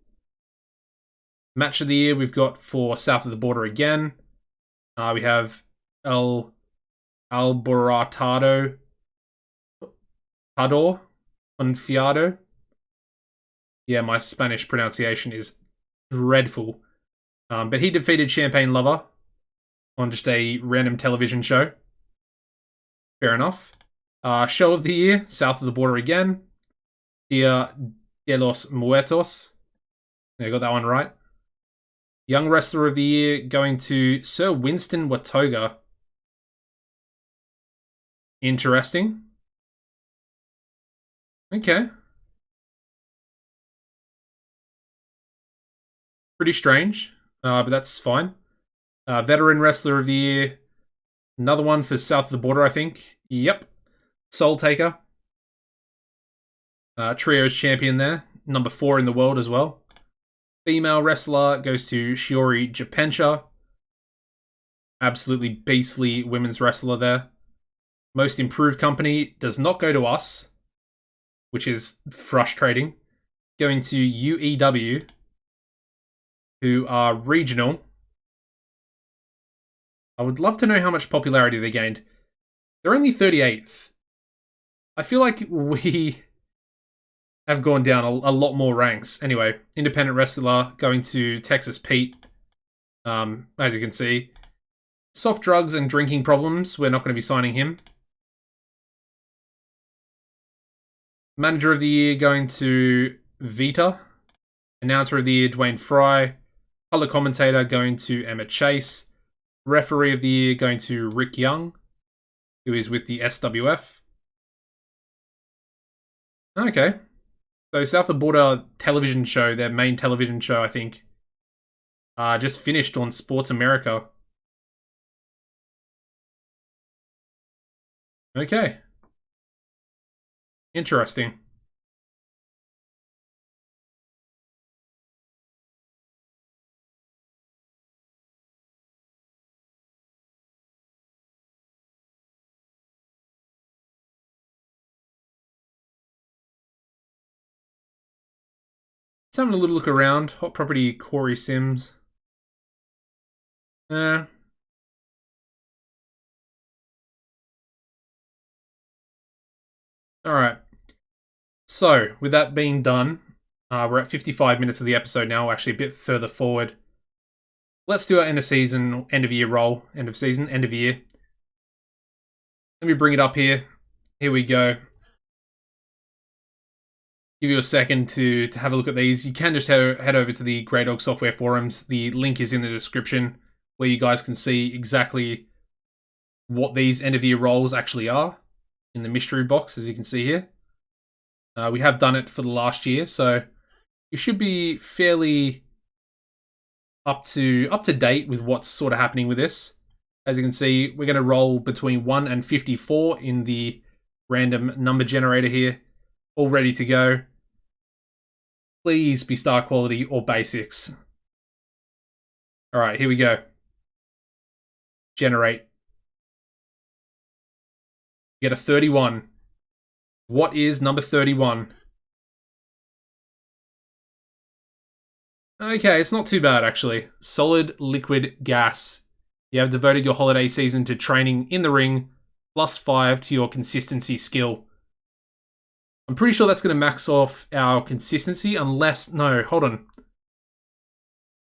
Match of the Year, we've got for South of the Border again. We have El Alborotado Tador Confiado. Yeah, my Spanish pronunciation is dreadful. But he defeated Champagne Lover on just a random television show. Fair enough. Show of the year, South of the Border again. Dia de los Muertos. I got that one right. Young Wrestler of the Year going to Sir Winston Watoga. Interesting. Okay. Pretty strange, but that's fine. Veteran Wrestler of the Year. Another one for South of the Border, I think. Yep. Soul Taker. Trios champion there. Number 4 in the world as well. Female wrestler goes to Shiori Japensha. Absolutely beastly women's wrestler there. Most improved company does not go to us, which is frustrating. Going to UEW, who are regional. I would love to know how much popularity they gained. They're only 38th. I feel like we have gone down a lot more ranks. Anyway, independent wrestler going to Texas Pete. As you can see. Soft drugs and drinking problems. We're not going to be signing him. Manager of the Year going to Vita. Announcer of the Year, Dwayne Fry. Color commentator going to Emma Chase. Referee of the Year going to Rick Young, who is with the SWF. Okay. So South of Border television show, their main television show, I think, just finished on Sports America. Okay. Interesting. Just having a little look around. Hot Property, Corey Sims. Alright. So, with that being done, we're at 55 minutes of the episode now, actually a bit further forward. Let's do our end of season, end of year roll. End of season, end of year. Let me bring it up here. Here we go. Give you a second to have a look at these. You can just head over to the Greydogsoftware forums. The link is in the description where you guys can see exactly what these end of year rolls actually are in the mystery box, as you can see here. We have done it for the last year, so you should be fairly up to date with what's sort of happening with this. As you can see, we're going to roll between 1 and 54 in the random number generator here. All ready to go. Please be star quality or basics. Alright, here we go. Generate. Get a 31. What is number 31? Okay, it's not too bad, actually. Solid liquid gas. You have devoted your holiday season to training in the ring, +5 to your consistency skill. I'm pretty sure that's going to max off our consistency, unless... No, hold on.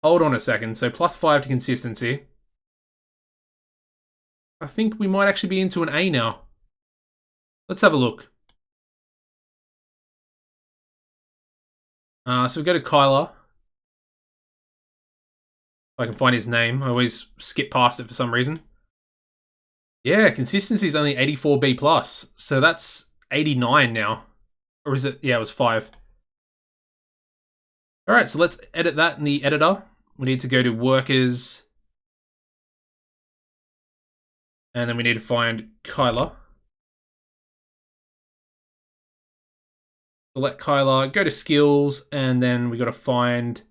Hold on a second. So +5 to consistency. I think we might actually be into an A now. Let's have a look. So we go to Kyler. If I can find his name. I always skip past it for some reason. Yeah, consistency is only 84B+. So that's 89 now. Or is it? Yeah, it was 5. Alright, so let's edit that in the editor. We need to go to workers. And then we need to find Kyler. Select Kyler, go to skills, and then we got to find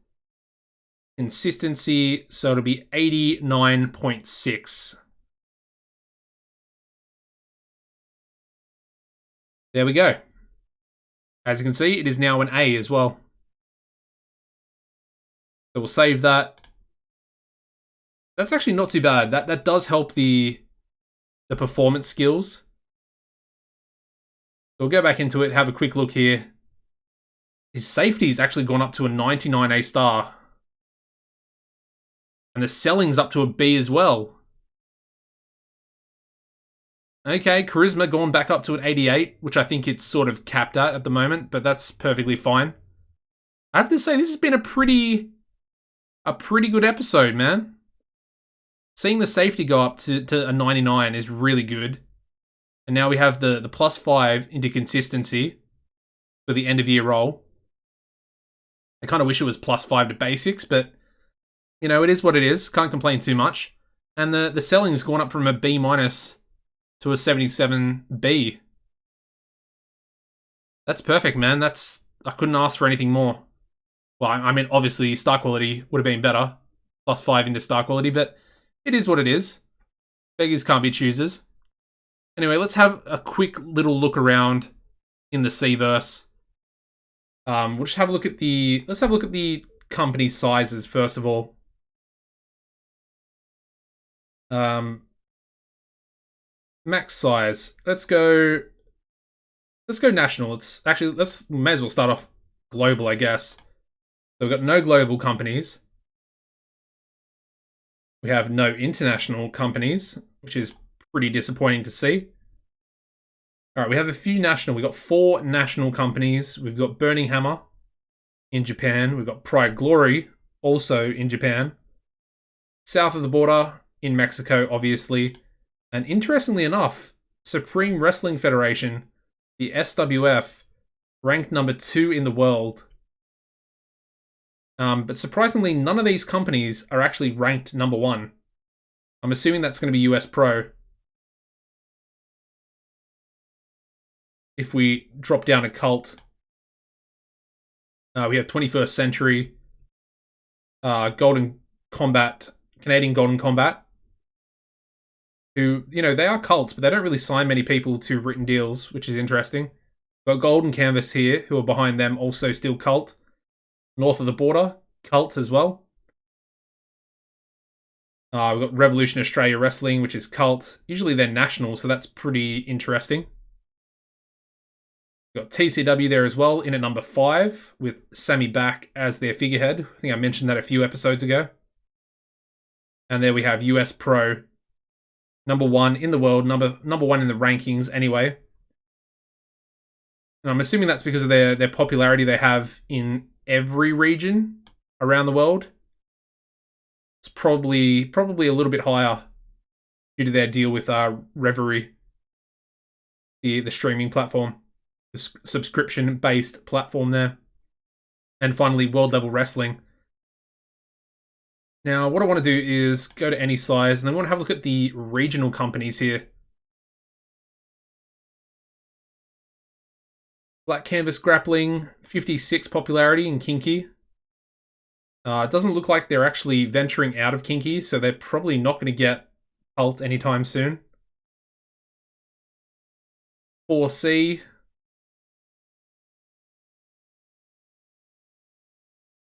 consistency. So it'll be 89.6. There we go. As you can see, it is now an A as well. So we'll save that. That's actually not too bad. That does help the the performance skills. So we'll go back into it, have a quick look here. His safety's actually gone up to a 99 A star. And the selling's up to a B as well. Okay, charisma gone back up to an 88, which I think it's sort of capped at the moment, but that's perfectly fine. I have to say, this has been a pretty good episode, man. Seeing the safety go up to a 99 is really good. And now we have the +5 into consistency for the end of year roll. I kind of wish it was +5 to basics, but you know, it is what it is. Can't complain too much. And the selling's gone up from a B- to a 77B. That's perfect, man. I couldn't ask for anything more. Well, I mean, obviously, star quality would have been better. +5 into star quality, but it is what it is. Beggars can't be choosers. Anyway, let's have a quick little look around in the Seaverse. We'll just have a look at let's have a look at the company sizes first of all. Max size. Let's go national. May as well start off global, I guess. So we've got no global companies. We have no international companies, which is pretty disappointing to see. All right, we have a few national. We've got 4 national companies. We've got Burning Hammer in Japan. We've got Pride Glory, also in Japan. South of the border, in Mexico, obviously. And interestingly enough, Supreme Wrestling Federation, the SWF, ranked number 2 in the world. But surprisingly, none of these companies are actually ranked number 1. I'm assuming that's going to be US Pro. If we drop down a cult, we have 21st Century, Golden Combat, Canadian Golden Combat, who, you know, they are cults, but they don't really sign many people to written deals, which is interesting. We've got Golden Canvas here, who are behind them, also still cult. North of the border, cult as well. We've got Revolution Australia Wrestling, which is cult. Usually they're national, so that's pretty interesting. We've got TCW there as well, in at number 5, with Sammy Back as their figurehead. I think I mentioned that a few episodes ago. And there we have US Pro, number 1 in the world, number 1 in the rankings anyway. And I'm assuming that's because of their popularity they have in every region around the world. It's probably a little bit higher due to their deal with Reverie, the streaming platform, the subscription-based platform there. And finally, World Level Wrestling. Now, what I want to do is go to any size, and then I want to have a look at the regional companies here. Black Canvas Grappling, 56 popularity in Kinky. It doesn't look like they're actually venturing out of Kinky, so they're probably not going to get cult anytime soon. 4C.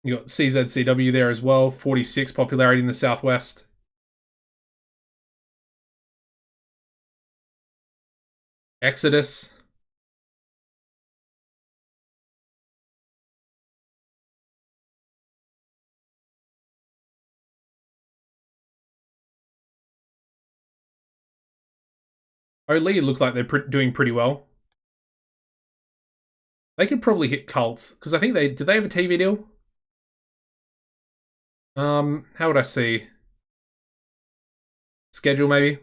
You got CZCW there as well, 46 popularity in the Southwest. Exodus. Oli look like they're doing pretty well. They could probably hit cults, because I think did they have a TV deal? How would I see? Schedule, maybe?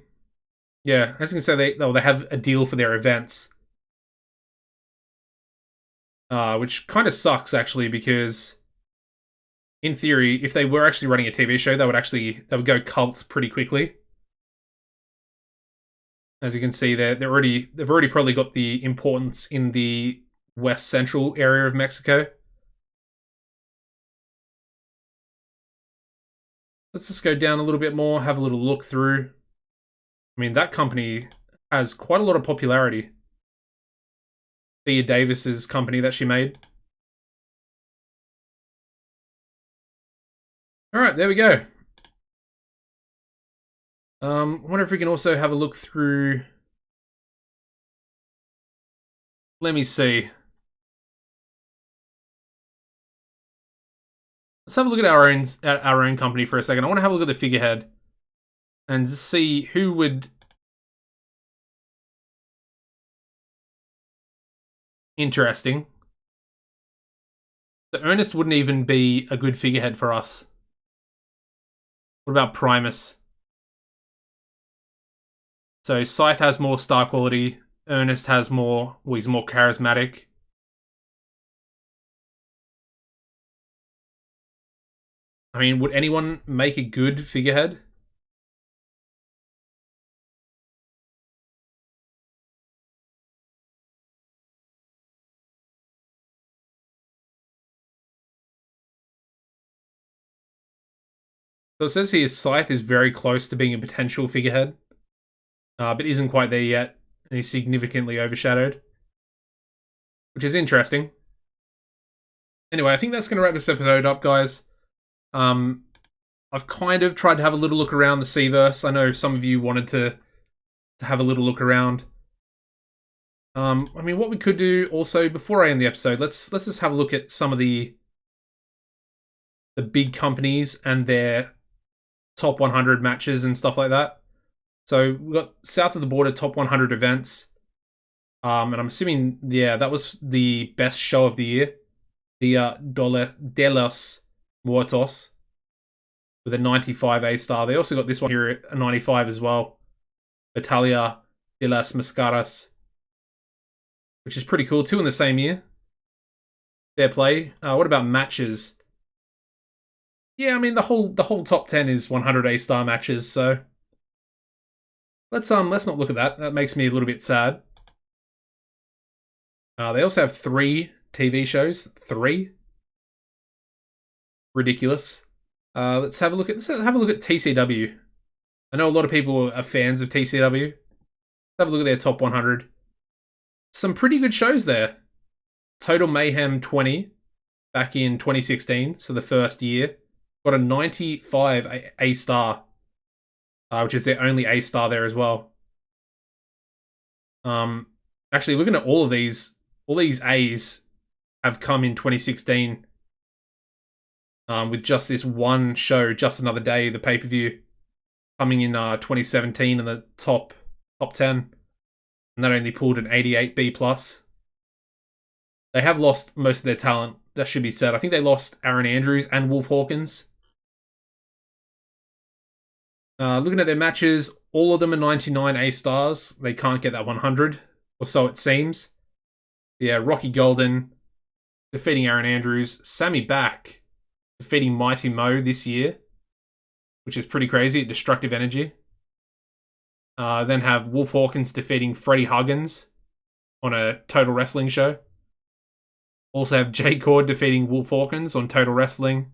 Yeah, I was going to say they have a deal for their events. Which kind of sucks, actually, because in theory, if they were actually running a TV show, they would go cult pretty quickly. As you can see, they've already probably got the importance in the west central area of Mexico. Let's just go down a little bit more, have a little look through. I mean, that company has quite a lot of popularity. Thea Davis's company that she made. All right, there we go. I wonder if we can also have a look through. Let me see. Let's have a look at our own company for a second. I want to have a look at the figurehead and just see who would. Interesting. The Ernest wouldn't even be a good figurehead for us. What about Primus? So Scythe has more star quality. Ernest has more. Well, he's more charismatic. I mean, would anyone make a good figurehead? So it says here Scythe is very close to being a potential figurehead, but isn't quite there yet, and he's significantly overshadowed, which is interesting. Anyway, I think that's going to wrap this episode up, guys. I've kind of tried to have a little look around the Seaverse. I know some of you wanted to have a little look around. I mean, what we could do also before I end the episode, let's just have a look at some of the big companies and their top 100 matches and stuff like that. So we've got south of the border top 100 events. And I'm assuming, yeah, that was the best show of the year. The de los Muertos with a 95 A-star. They also got this one here at a 95 as well. Battaglia de las Mascaras, which is pretty cool. 2 in the same year. Fair play. What about matches? Yeah, I mean the whole top 10 is 100 A-star matches, so let's not look at that. That makes me a little bit sad. They also have 3 TV shows. 3. Ridiculous. Let's have a look at TCW. I know a lot of people are fans of TCW. Let's have a look at their top 100. Some pretty good shows there. Total Mayhem 20 back in 2016, so the first year. Got a 95 A-star, which is their only A-star there as well. Actually, looking at all these A's have come in 2016 with just this one show, Just Another Day, the pay-per-view, coming in 2017 in the top 10. And that only pulled an 88 B+. They have lost most of their talent, that should be said. I think they lost Aaron Andrews and Wolf Hawkins. Looking at their matches, all of them are 99 A-stars. They can't get that 100, or so it seems. Yeah, Rocky Golden defeating Aaron Andrews. Sammy Back defeating Mighty Mo this year, which is pretty crazy at Destructive Energy. Then have Wolf Hawkins defeating Freddie Huggins on a Total Wrestling show. Also have Jay Cord defeating Wolf Hawkins on Total Wrestling.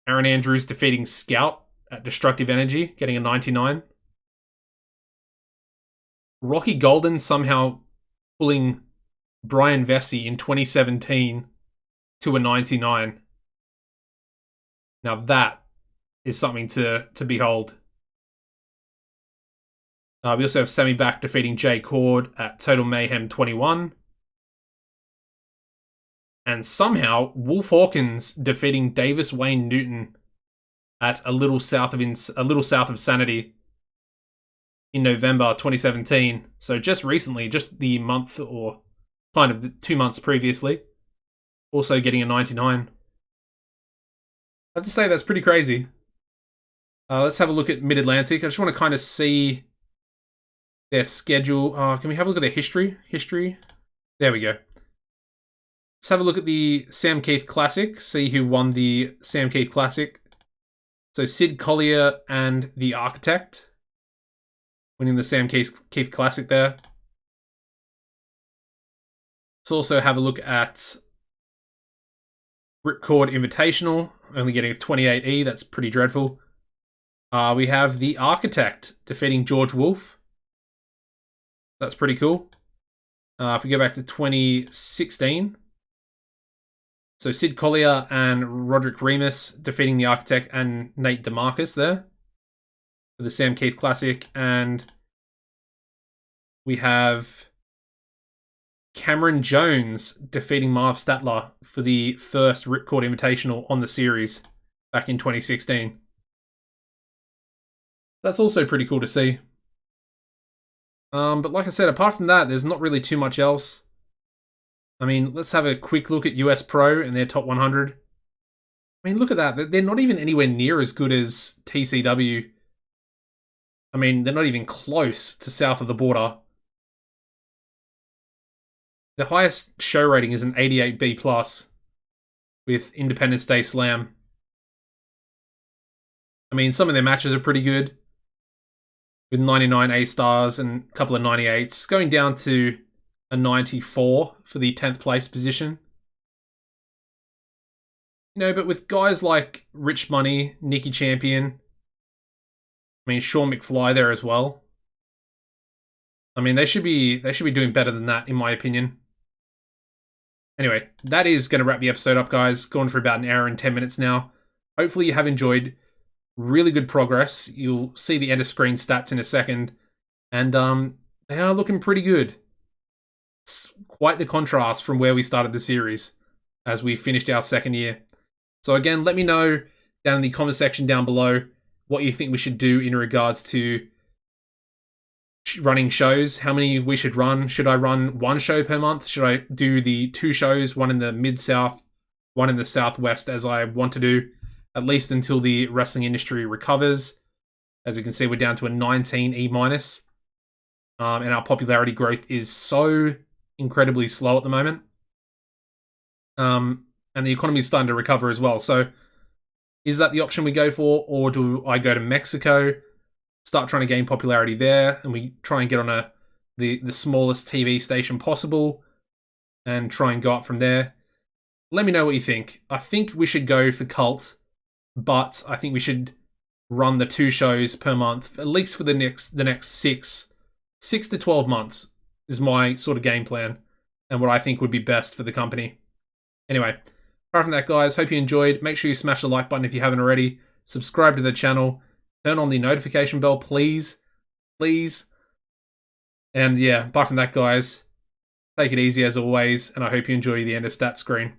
Aaron Andrews defeating Scout at Destructive Energy, getting a 99. Rocky Golden somehow pulling Brian Vesey in 2017 to a 99. Now that is something to behold. We also have Sammy Back defeating Jay Cord at Total Mayhem 21. And somehow, Wolf Hawkins defeating Davis Wayne Newton at a little south of Sanity in November 2017. So just recently, just the month or kind of the 2 months previously, also getting a 99. I have to say that's pretty crazy. Let's have a look at Mid-Atlantic. I just want to kind of see their schedule. Can we have a look at their history? There we go. Let's have a look at the Sam Keith Classic. See who won the Sam Keith Classic. So Sid Collier and the Architect winning the Sam Keith Classic there. Let's also have a look at Ripcord Invitational, only getting a 28E. That's pretty dreadful. We have the Architect defeating George Wolf. That's pretty cool. If we go back to 2016, so Sid Collier and Roderick Remus defeating the Architect and Nate DeMarcus there. for the Sam Keith Classic, and we have Cameron Jones defeating Marv Statler for the first Ripcord Invitational on the series back in 2016. That's also pretty cool to see. But like I said, apart from that, there's not really too much else. I mean, let's have a quick look at US Pro and their top 100. I mean, look at that. They're not even anywhere near as good as TCW. I mean, they're not even close to south of the border. The highest show rating is an 88B+, with Independence Day Slam. I mean, some of their matches are pretty good, with 99 A-stars and a couple of 98s, going down to a 94 for the 10th place position. You know, but with guys like Rich Money, Nicky Champion, I mean, Sean McFly there as well. I mean, they should be doing better than that, in my opinion. Anyway, that is going to wrap the episode up, guys. Gone for about an hour and 10 minutes now. Hopefully you have enjoyed. Really good progress. You'll see the end of screen stats in a second. And they are looking pretty good. It's quite the contrast from where we started the series as we finished our second year. So again, let me know down in the comment section down below what you think we should do in regards to running shows, how many we should run. Should I run one show per month? Should I do the 2 shows, one in the Mid-South, one in the Southwest, as I want to do, at least until the wrestling industry recovers? As you can see, we're down to a 19 E-, and our popularity growth is so incredibly slow at the moment. And the economy is starting to recover as well. So is that the option we go for, or do I go to Mexico, start trying to gain popularity there, and we try and get on the smallest TV station possible and try and go up from there? Let me know what you think. I think we should go for Cult, but I think we should run the 2 shows per month, at least for the next 6 to 12 months is my sort of game plan and what I think would be best for the company. Anyway, apart from that, guys, hope you enjoyed. Make sure you smash the like button if you haven't already. Subscribe to the channel. Turn on the notification bell, please. Please. And yeah, apart from that, guys, take it easy as always, and I hope you enjoy the end of stat screen.